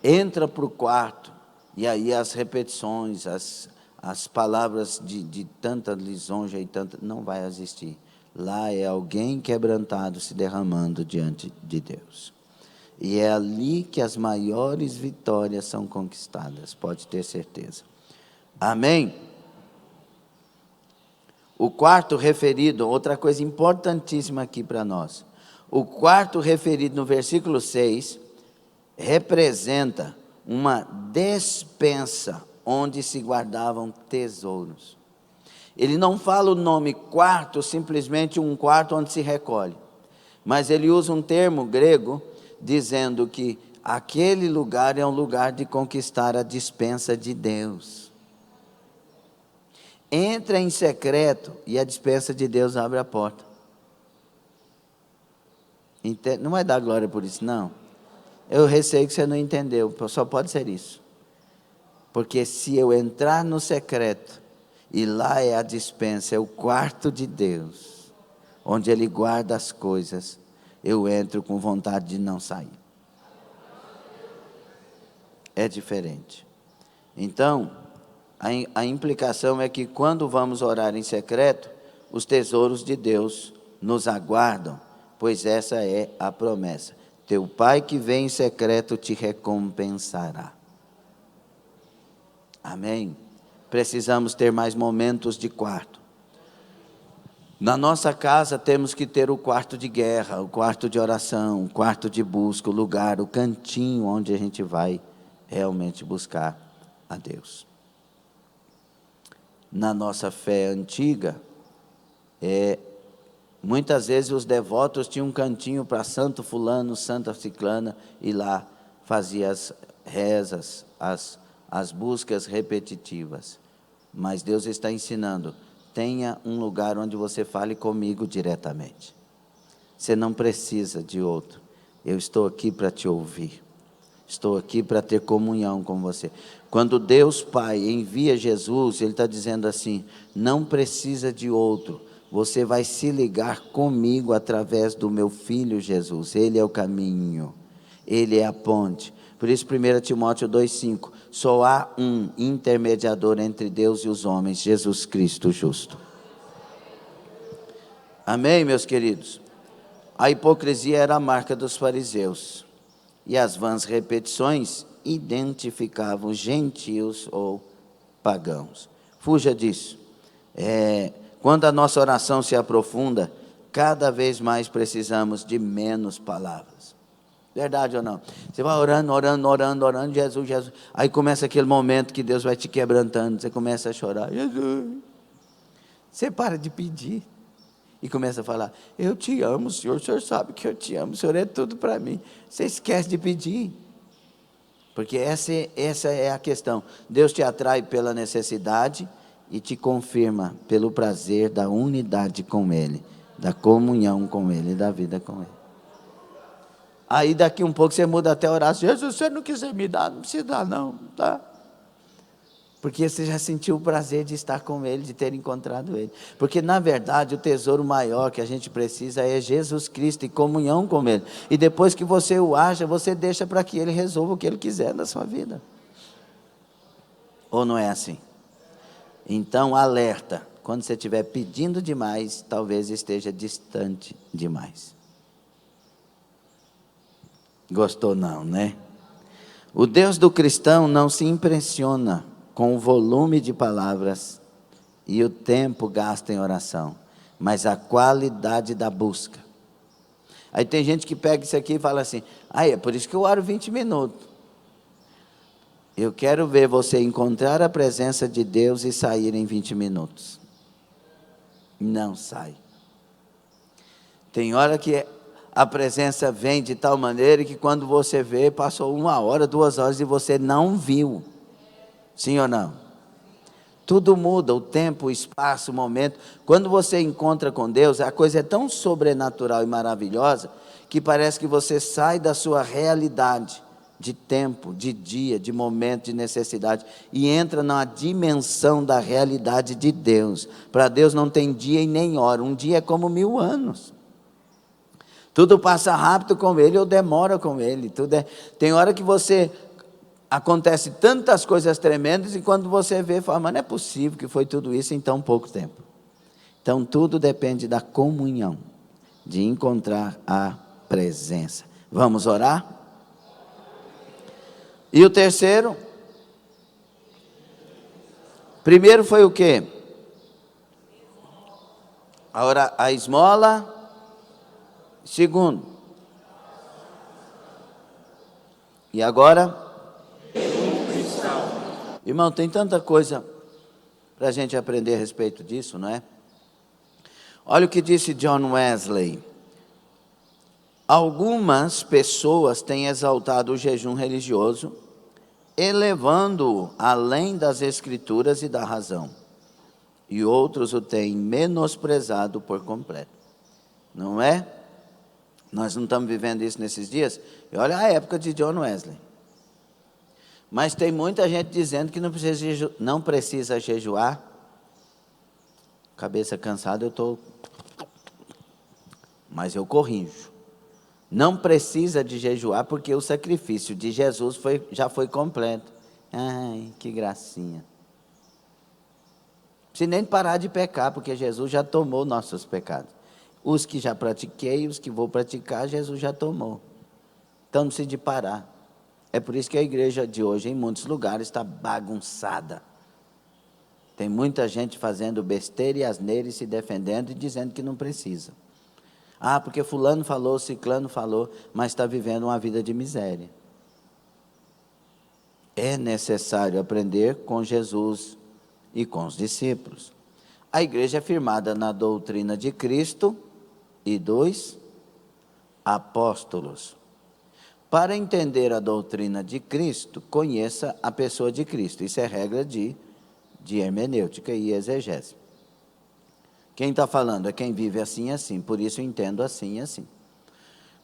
Entra para o quarto, e aí as repetições, as palavras de tanta lisonja e tanta, não vai existir. Lá é alguém quebrantado se derramando diante de Deus. E é ali que as maiores vitórias são conquistadas, pode ter certeza. Amém? O quarto referido, outra coisa importantíssima aqui para nós. O quarto referido no versículo 6, representa uma despensa onde se guardavam tesouros. Ele não fala o nome quarto, simplesmente um quarto onde se recolhe. Mas ele usa um termo grego, dizendo que aquele lugar é um lugar de conquistar a despensa de Deus. Entra em secreto e a despensa de Deus abre a porta. Não vai dar glória por isso, não. Eu receio que você não entendeu, só pode ser isso. Porque se eu entrar no secreto, e lá é a despensa, é o quarto de Deus, onde Ele guarda as coisas, eu entro com vontade de não sair. É diferente. Então, a implicação é que quando vamos orar em secreto, os tesouros de Deus nos aguardam, pois essa é a promessa. Teu Pai que vem em secreto te recompensará. Amém? Precisamos ter mais momentos de quarto. Na nossa casa temos que ter o quarto de guerra, o quarto de oração, o quarto de busca, o lugar, o cantinho onde a gente vai realmente buscar a Deus. Na nossa fé antiga, muitas vezes os devotos tinham um cantinho para santo fulano, santa ciclana, e lá fazia as rezas, as buscas repetitivas. Mas Deus está ensinando, tenha um lugar onde você fale comigo diretamente. Você não precisa de outro. Eu estou aqui para te ouvir. Estou aqui para ter comunhão com você. Quando Deus Pai envia Jesus, Ele está dizendo assim, não precisa de outro. Você vai se ligar comigo através do meu Filho Jesus. Ele é o caminho. Ele é a ponte. Por isso 1 Timóteo 2,5, só há um intermediador entre Deus e os homens, Jesus Cristo justo. Amém, meus queridos? A hipocrisia era a marca dos fariseus, e as vãs repetições identificavam gentios ou pagãos. Fuja disso. Quando a nossa oração se aprofunda, cada vez mais precisamos de menos palavras. Verdade ou não? Você vai orando, Jesus. Aí começa aquele momento que Deus vai te quebrantando, você começa a chorar. Jesus. Você para de pedir e começa a falar: eu te amo, Senhor, o Senhor sabe que eu te amo, o Senhor é tudo para mim. Você esquece de pedir, porque essa é a questão. Deus te atrai pela necessidade e te confirma pelo prazer da unidade com Ele, da comunhão com Ele, da vida com Ele. Aí daqui um pouco você muda até a oração: Jesus, se você não quiser me dar, não precisa dar não, tá? Porque você já sentiu o prazer de estar com Ele, de ter encontrado Ele. Porque, na verdade, o tesouro maior que a gente precisa é Jesus Cristo e comunhão com Ele. E depois que você o acha, você deixa para que Ele resolva o que Ele quiser na sua vida. Ou não é assim? Então, alerta. Quando você estiver pedindo demais, talvez esteja distante demais. Gostou não, né? O Deus do cristão não se impressiona com o volume de palavras e o tempo gasto em oração, mas a qualidade da busca. Aí tem gente que pega isso aqui e fala assim: é por isso que eu oro 20 minutos. Eu quero ver você encontrar a presença de Deus e sair em 20 minutos. Não sai. Tem hora que a presença vem de tal maneira que quando você vê, passou 1 hora, 2 horas e você não viu. Sim ou não? Tudo muda, o tempo, o espaço, o momento. Quando você encontra com Deus, a coisa é tão sobrenatural e maravilhosa, que parece que você sai da sua realidade de tempo, de dia, de momento, de necessidade, e entra na dimensão da realidade de Deus. Para Deus não tem dia e nem hora, um dia é como 1000 anos. Tudo passa rápido com Ele ou demora com Ele. Tem hora que você... acontece tantas coisas tremendas e quando você vê, fala: mas não é possível que foi tudo isso em tão pouco tempo. Então tudo depende da comunhão, de encontrar a presença. Vamos orar? E o terceiro? Primeiro foi o quê? A esmola. Segundo. E agora? Irmão, tem tanta coisa para a gente aprender a respeito disso, não é? Olha o que disse John Wesley: algumas pessoas têm exaltado o jejum religioso, elevando-o além das escrituras e da razão, e outros o têm menosprezado por completo. Não é? Nós não estamos vivendo isso nesses dias? E olha a época de John Wesley. Mas tem muita gente dizendo que não precisa jejuar. Cabeça cansada, eu estou... Mas eu corrijo. Não precisa de jejuar, porque o sacrifício de Jesus já foi completo. Ai, que gracinha. Não precisa nem parar de pecar, porque Jesus já tomou nossos pecados. Os que já pratiquei, os que vou praticar, Jesus já tomou. Então não precisa de parar. É por isso que a igreja de hoje, em muitos lugares, está bagunçada. Tem muita gente fazendo besteira e asneira e se defendendo e dizendo que não precisa. Porque fulano falou, ciclano falou, mas está vivendo uma vida de miséria. É necessário aprender com Jesus e com os discípulos. A igreja é firmada na doutrina de Cristo e dos apóstolos. Para entender a doutrina de Cristo, conheça a pessoa de Cristo. Isso é regra de hermenêutica e exegese. Quem está falando é quem vive assim e assim, por isso eu entendo assim e assim.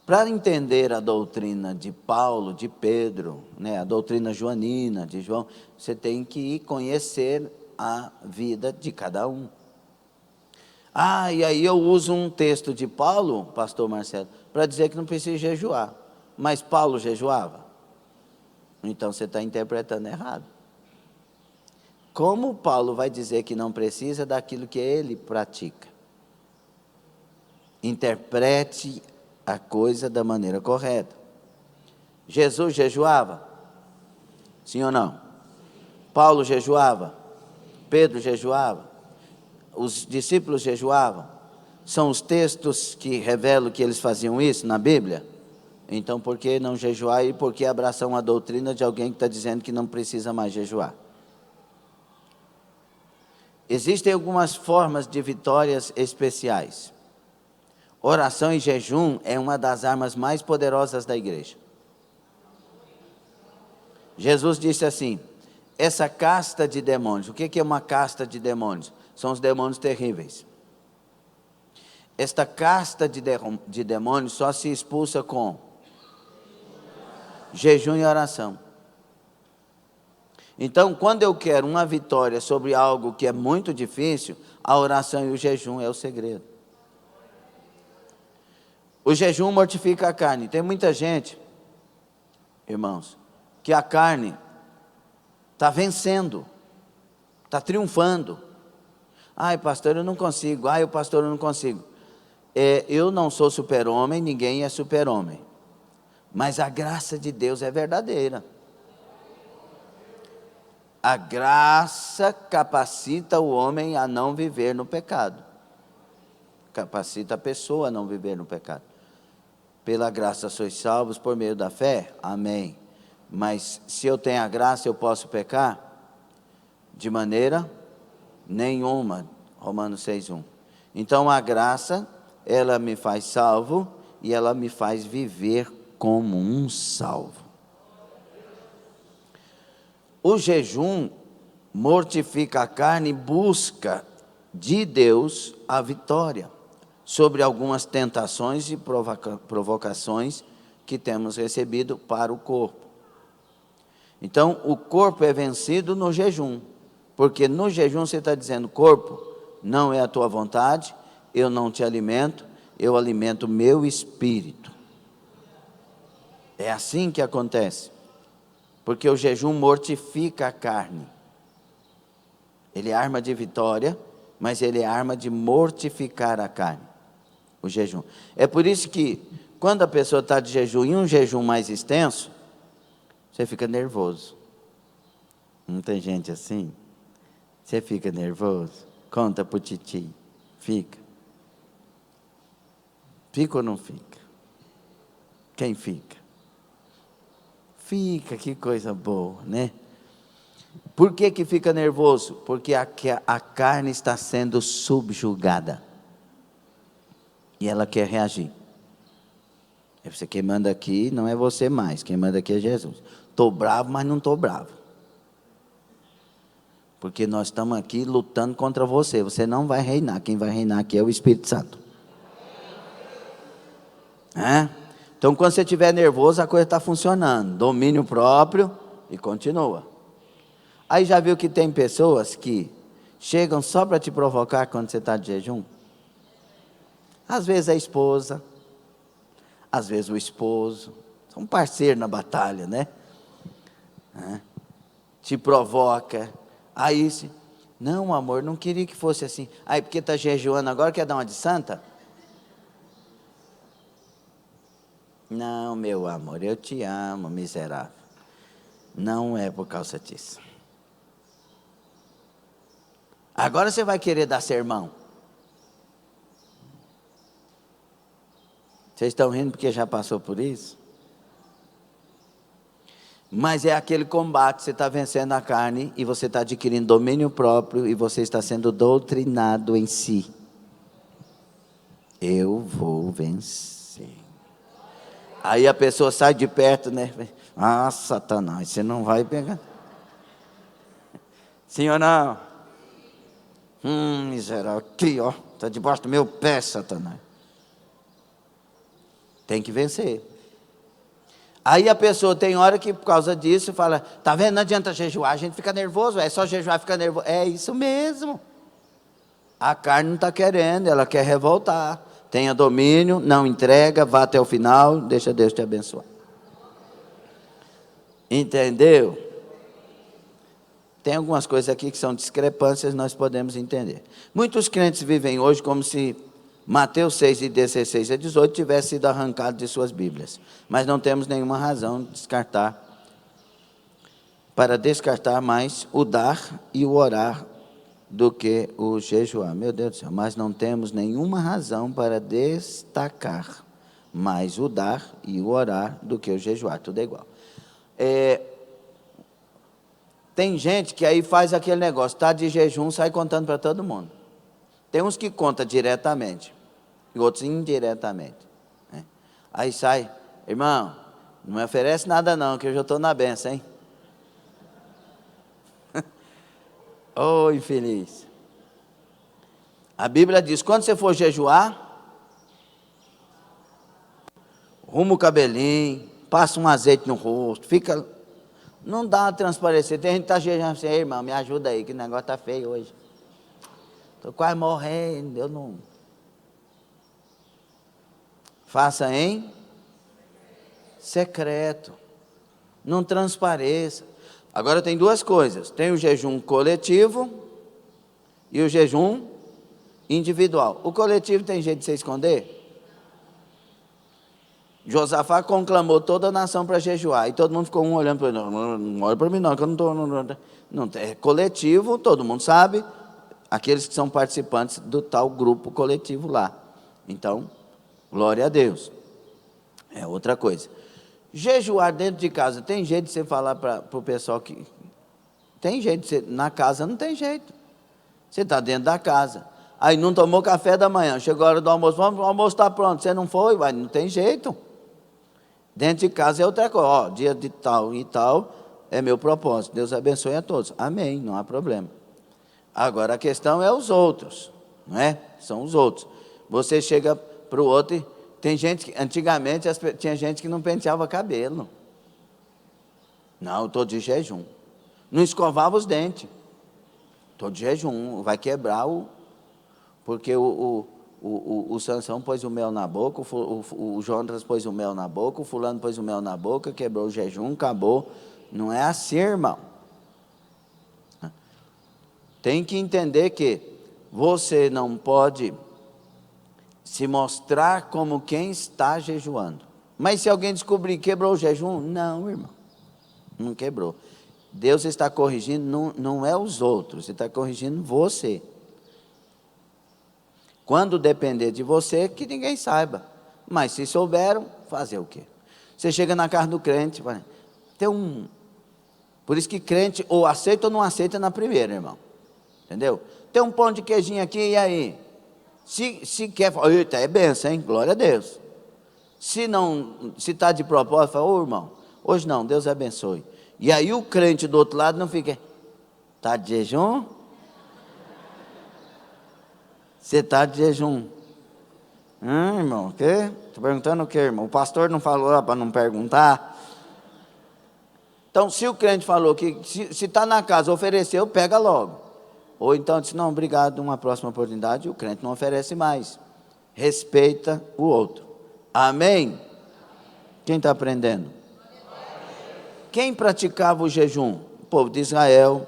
Para entender a doutrina de Paulo, de Pedro, a doutrina joanina, de João, você tem que conhecer a vida de cada um. E aí eu uso um texto de Paulo, pastor Marcelo, para dizer que não precisa jejuar. Mas Paulo jejuava? Então você está interpretando errado. Como Paulo vai dizer que não precisa daquilo que ele pratica? Interprete a coisa da maneira correta. Jesus jejuava? Sim ou não? Paulo jejuava? Pedro jejuava? Os discípulos jejuavam? São os textos que revelam que eles faziam isso na Bíblia? Então, por que não jejuar e por que abraçar uma doutrina de alguém que está dizendo que não precisa mais jejuar? Existem algumas formas de vitórias especiais. Oração e jejum é uma das armas mais poderosas da igreja. Jesus disse assim: essa casta de demônios, o que é uma casta de demônios? São os demônios terríveis. Esta casta de demônios só se expulsa com jejum e oração. Então, quando eu quero uma vitória sobre algo que é muito difícil, a oração e o jejum é o segredo. O jejum mortifica a carne. Tem muita gente, irmãos, que a carne está vencendo, está triunfando. Ai, pastor, eu não consigo. Ai, pastor, eu não consigo. Eu não sou super-homem, ninguém é super-homem. Mas a graça de Deus é verdadeira. A graça capacita o homem a não viver no pecado. Capacita a pessoa a não viver no pecado. Pela graça sois salvos por meio da fé? Amém. Mas se eu tenho a graça, eu posso pecar? De maneira nenhuma. Romanos 6:1. Então a graça, ela me faz salvo e ela me faz viver como um salvo. O jejum mortifica a carne e busca de Deus a vitória sobre algumas tentações e provocações que temos recebido para o corpo. Então, o corpo é vencido no jejum, porque no jejum você está dizendo: corpo, não é a tua vontade, eu não te alimento, eu alimento o meu espírito. É assim que acontece. Porque o jejum mortifica a carne. Ele é arma de vitória, mas ele é arma de mortificar a carne. O jejum. É por isso que, quando a pessoa está de jejum e um jejum mais extenso, você fica nervoso. Não tem gente assim? Você fica nervoso? Conta para o titi. Fica. Fica ou não fica? Quem fica? Fica, que coisa boa, né? Por que fica nervoso? Porque a carne está sendo subjugada. E ela quer reagir. É você, quem manda aqui não é você mais, quem manda aqui é Jesus. Estou bravo, mas não estou bravo. Porque nós estamos aqui lutando contra você. Você não vai reinar, quem vai reinar aqui é o Espírito Santo. Então, quando você estiver nervoso, a coisa está funcionando. Domínio próprio e continua. Aí já viu que tem pessoas que chegam só para te provocar quando você está de jejum? Às vezes a esposa, às vezes o esposo. São parceiros na batalha, né? Te provoca. Aí, não, amor, não queria que fosse assim. Aí, porque está jejuando agora, quer dar uma de santa? Não, meu amor, eu te amo, miserável. Não é por causa disso. Agora você vai querer dar sermão. Vocês estão rindo porque já passou por isso? Mas é aquele combate, você está vencendo a carne e você está adquirindo domínio próprio e você está sendo doutrinado em si. Eu vou vencer. Aí a pessoa sai de perto, né? Ah, Satanás, você não vai pegar. Sim ou não? Miserável, aqui ó, está debaixo do meu pé, Satanás. Tem que vencer. Aí a pessoa tem hora que por causa disso fala: tá vendo, não adianta jejuar, a gente fica nervoso, é só jejuar e ficar nervoso. É isso mesmo. A carne não está querendo, ela quer revoltar. Tenha domínio, não entrega, vá até o final, deixa Deus te abençoar. Entendeu? Tem algumas coisas aqui que são discrepâncias, nós podemos entender. Muitos crentes vivem hoje como se Mateus 6, 16 a 18 tivesse sido arrancado de suas Bíblias. Mas não temos nenhuma razão de para descartar mais o dar e o orar do que o jejuar. Meu Deus do céu, mas não temos nenhuma razão para destacar mais o dar e o orar do que o jejuar, tudo é igual. Tem gente que aí faz aquele negócio, está de jejum, sai contando para todo mundo. Tem uns que contam diretamente, e outros indiretamente, né? Aí sai, irmão, não me oferece nada não, que eu já estou na benção, hein? Ô, infeliz. A Bíblia diz, quando você for jejuar, arruma o cabelinho, passa um azeite no rosto, fica... Não dá uma transparecer. Tem gente que está jejuando assim, irmão, me ajuda aí, que o negócio está feio hoje. Estou quase morrendo, eu não... Faça em secreto. Não transpareça. Agora tem duas coisas. Tem o jejum coletivo e o jejum individual. O coletivo tem jeito de você esconder? Josafá conclamou toda a nação para jejuar. E todo mundo ficou um olhando para ele. Não olha para mim não, que eu não estou... Não, é coletivo, todo mundo sabe. Aqueles que são participantes do tal grupo coletivo lá. Então, glória a Deus. É outra coisa. Jejuar dentro de casa, tem jeito de você falar para o pessoal que... Tem jeito, na casa não tem jeito. Você está dentro da casa. Aí não tomou café da manhã, chegou a hora do almoço, o almoço está pronto, você não foi, mas não tem jeito. Dentro de casa é outra coisa. Ó, dia de tal e tal é meu propósito. Deus abençoe a todos. Amém, não há problema. Agora a questão é os outros, não é? São os outros. Você chega para o outro e tem gente que, antigamente, tinha gente que não penteava cabelo. Não, eu estou de jejum. Não escovava os dentes. Estou de jejum, vai quebrar o... Porque o Sansão pôs o mel na boca, o Jonas pôs o mel na boca, o fulano pôs o mel na boca, quebrou o jejum, acabou. Não é assim, irmão. Tem que entender que você não pode se mostrar como quem está jejuando. Mas se alguém descobrir que quebrou o jejum, não, irmão, não quebrou. Deus está corrigindo, não é os outros, Ele está corrigindo você. Quando depender de você, que ninguém saiba. Mas se souberam, fazer o quê? Você chega na casa do crente, vai, tem um... Por isso que crente ou aceita ou não aceita na primeira, irmão. Entendeu? Tem um pão de queijinho aqui, e aí? Se quer, eita, é benção, hein? Glória a Deus. Se não, se está de propósito, fala, ô irmão, hoje não, Deus abençoe. E aí o crente do outro lado não fica, está de jejum? Você está de jejum? Irmão, o quê? Estou perguntando o quê, irmão? O pastor não falou para não perguntar? Então, se o crente falou que se está na casa, ofereceu, pega logo. Ou então disse, não, obrigado, uma próxima oportunidade, o crente não oferece mais. Respeita o outro. Amém? Quem está aprendendo? Quem praticava o jejum? O povo de Israel,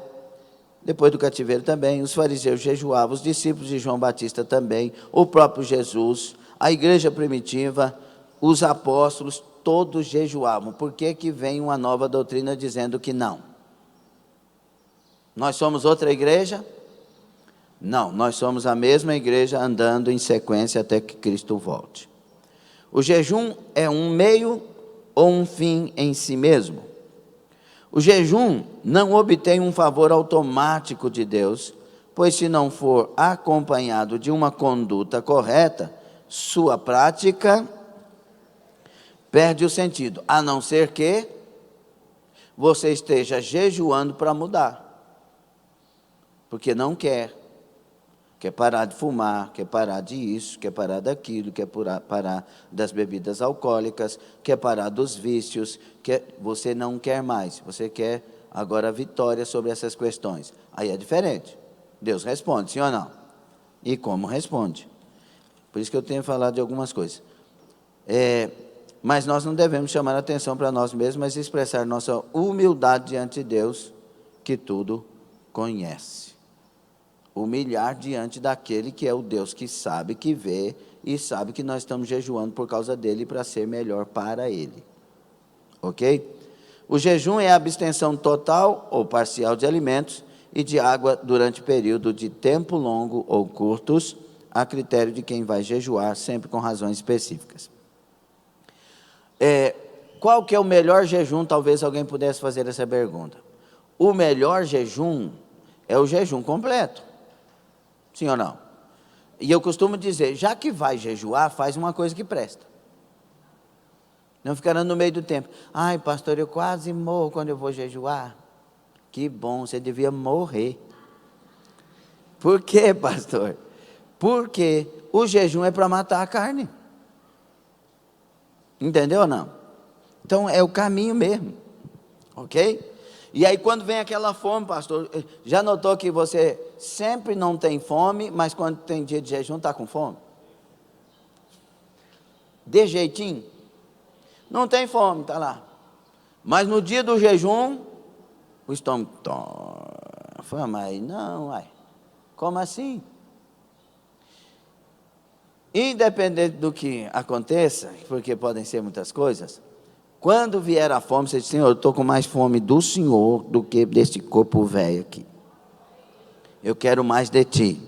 depois do cativeiro também, os fariseus jejuavam, os discípulos de João Batista também, o próprio Jesus, a igreja primitiva, os apóstolos, todos jejuavam. Por que que vem uma nova doutrina dizendo que não? Nós somos outra igreja? Não, nós somos a mesma igreja andando em sequência até que Cristo volte. O jejum é um meio ou um fim em si mesmo? O jejum não obtém um favor automático de Deus, pois se não for acompanhado de uma conduta correta, sua prática perde o sentido, a não ser que você esteja jejuando para mudar, porque não quer parar de fumar, quer parar de isso, quer parar daquilo, quer parar das bebidas alcoólicas, quer parar dos vícios, você não quer mais, você quer agora vitória sobre essas questões. Aí é diferente. Deus responde, sim ou não? E como responde? Por isso que eu tenho falado de algumas coisas. Mas nós não devemos chamar a atenção para nós mesmos, mas expressar nossa humildade diante de Deus, que tudo conhece. Humilhar diante daquele que é o Deus que sabe, que vê e sabe que nós estamos jejuando por causa dele para ser melhor para ele. Ok? O jejum é a abstenção total ou parcial de alimentos e de água durante período de tempo longo ou curtos, a critério de quem vai jejuar, sempre com razões específicas. Qual que é o melhor jejum? Talvez alguém pudesse fazer essa pergunta. o melhor jejum é o jejum completo. Sim ou não? E eu costumo dizer, já que vai jejuar, faz uma coisa que presta. Não ficará no meio do tempo. Ai, pastor, eu quase morro quando eu vou jejuar. Que bom, você devia morrer. Por quê, pastor? Porque o jejum é para matar a carne. Entendeu ou não? Então é o caminho mesmo. Ok? E aí quando vem aquela fome, pastor, já notou que você sempre não tem fome, mas quando tem dia de jejum está com fome? De jeitinho? Não tem fome, está lá. Mas no dia do jejum, o estômago, fome aí, não, ai. Como assim? Independente do que aconteça, porque podem ser muitas coisas, quando vier a fome, você diz, Senhor, eu estou com mais fome do Senhor do que desse corpo velho aqui. Eu quero mais de Ti.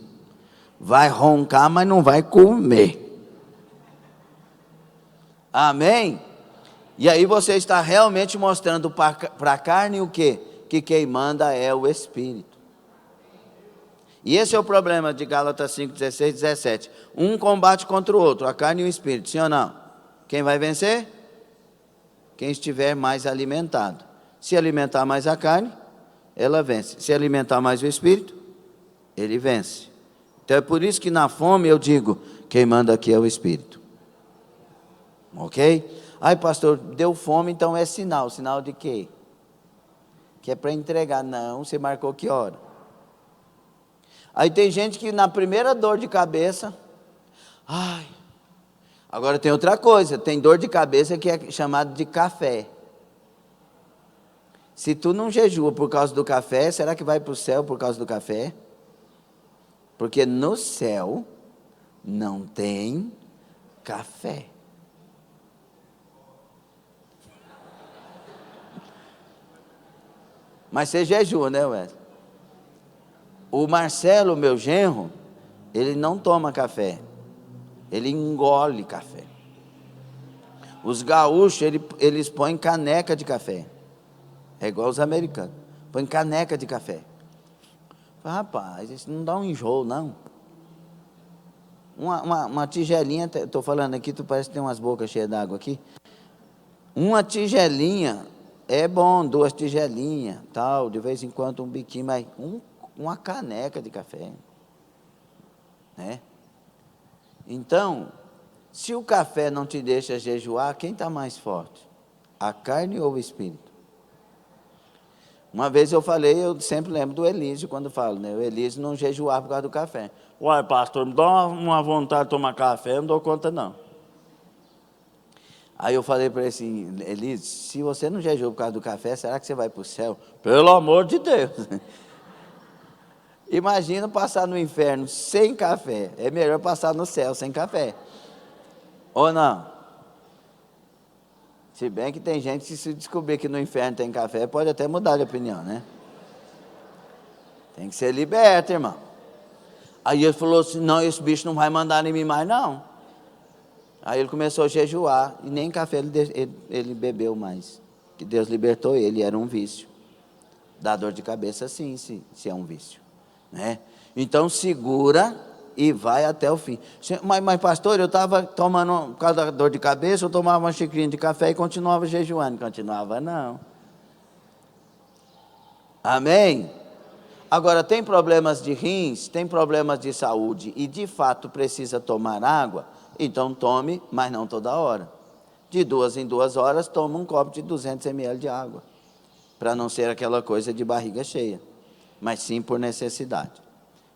Vai roncar, mas não vai comer. Amém? E aí você está realmente mostrando para a carne o quê? Que quem manda é o Espírito. E esse é o problema de Gálatas 5, 16, 17. Um combate contra o outro, a carne e o Espírito, sim ou não? Quem vai vencer? Quem estiver mais alimentado. Se alimentar mais a carne, ela vence. Se alimentar mais o Espírito, ele vence. Então é por isso que na fome eu digo, quem manda aqui é o Espírito. Ok? Ai, pastor, deu fome, então é sinal. Sinal de quê? Que é para entregar. Não, você marcou que hora? Aí tem gente que na primeira dor de cabeça, ai, agora tem outra coisa, tem dor de cabeça que é chamado de café. Se tu não jejua por causa do café, será que vai para o céu por causa do café? Porque no céu não tem café. Mas você jejua, né, Wesley? O Marcelo, meu genro, ele não toma café. Ele engole café. Os gaúchos, eles põem caneca de café. É igual os americanos. Põem caneca de café. Rapaz, isso não dá um enjoo, não. Uma tigelinha, estou falando aqui, tu parece que tem umas bocas cheias d'água aqui. Uma tigelinha é bom, 2 tigelinhas, tal, de vez em quando um biquinho, mas uma caneca de café, né? Então, se o café não te deixa jejuar, quem está mais forte? A carne ou o espírito? Uma vez eu falei, eu sempre lembro do Elísio quando falo, né? O Elísio não jejuava por causa do café. Uai, pastor, me dá uma vontade de tomar café, eu não dou conta não. Aí eu falei para ele assim, Elísio, se você não jejua por causa do café, será que você vai para o céu? Pelo amor de Deus! Imagina passar no inferno sem café. É melhor passar no céu sem café. Ou não? Se bem que tem gente que se descobrir que no inferno tem café, pode até mudar de opinião, né? Tem que ser liberto, irmão. Aí ele falou assim, não, esse bicho não vai mandar em mim mais, não. Aí ele começou a jejuar, e nem café ele bebeu mais. Que Deus libertou ele, era um vício. Dá dor de cabeça sim, se é um vício. Né? Então segura e vai até o fim. Mas pastor, eu estava tomando, por causa da dor de cabeça, eu tomava uma xicrinha de café e continuava jejuando. Continuava não. Amém? Agora, tem problemas de rins, tem problemas de saúde e de fato precisa tomar água, então tome, mas não toda hora. De 2 em 2 horas, toma um copo de 200 ml de água, para não ser aquela coisa de barriga cheia, mas sim por necessidade.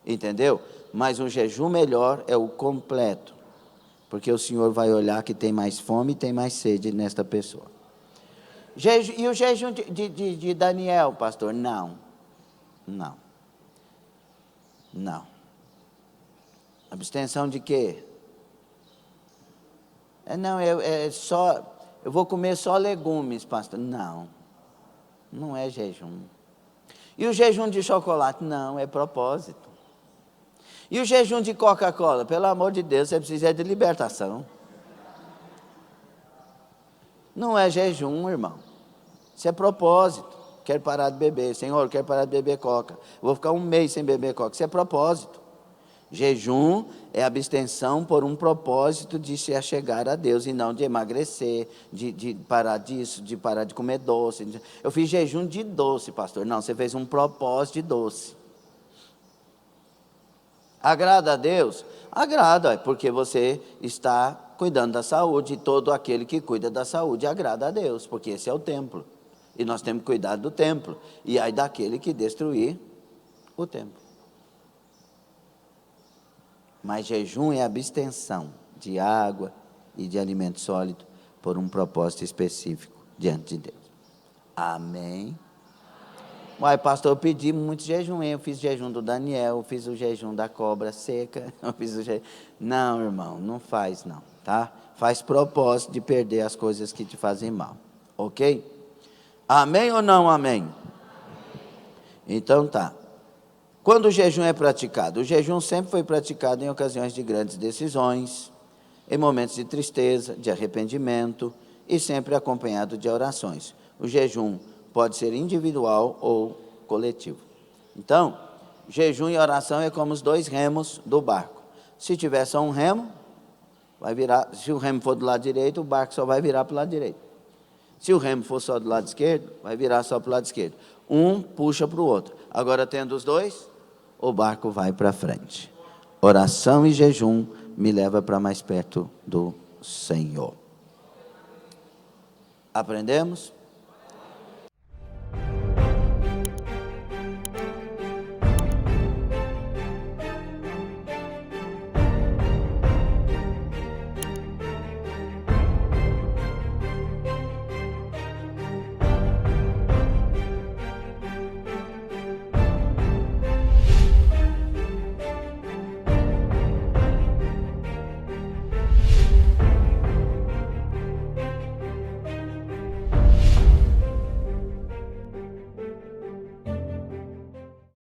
Entendeu? Mas um jejum melhor é o completo, porque o Senhor vai olhar que tem mais fome e tem mais sede nesta pessoa. E o jejum de Daniel, pastor? Não. Abstenção de quê? Eu vou comer só legumes, pastor. Não é jejum. E o jejum de chocolate? Não, é propósito. E o jejum de Coca-Cola? Pelo amor de Deus, você precisa de libertação. Não é jejum, irmão. Isso é propósito. quero parar de beber. Senhor, quero parar de beber coca. Vou ficar um mês sem beber coca. Isso é propósito. Jejum é abstenção por um propósito de se achegar a Deus e não de emagrecer, de parar disso, de parar de comer doce. Eu fiz jejum de doce, pastor. Não, você fez um propósito de doce. Agrada a Deus? Agrada, porque você está cuidando da saúde, e todo aquele que cuida da saúde agrada a Deus, porque esse é o templo. E nós temos que cuidar do templo. E aí daquele que destruir o templo. Mas jejum é abstenção de água e de alimento sólido por um propósito específico diante de Deus. Amém? Uai, pastor, eu pedi muito jejum. Eu fiz jejum do Daniel, eu fiz o jejum da cobra seca. Eu fiz o jejum. Não, irmão, não faz não, tá? Faz propósito de perder as coisas que te fazem mal. Ok? Amém ou não amém? Então tá. Quando o jejum é praticado? O jejum sempre foi praticado em ocasiões de grandes decisões, em momentos de tristeza, de arrependimento e sempre acompanhado de orações. O jejum pode ser individual ou coletivo. Então, jejum e oração é como os dois remos do barco. Se tiver só um remo, vai virar. Se o remo for do lado direito, o barco só vai virar para o lado direito. Se o remo for só do lado esquerdo, vai virar só para o lado esquerdo. Um puxa para o outro. Agora, tendo os dois, o barco vai para frente. Oração e jejum me leva para mais perto do Senhor. Aprendemos?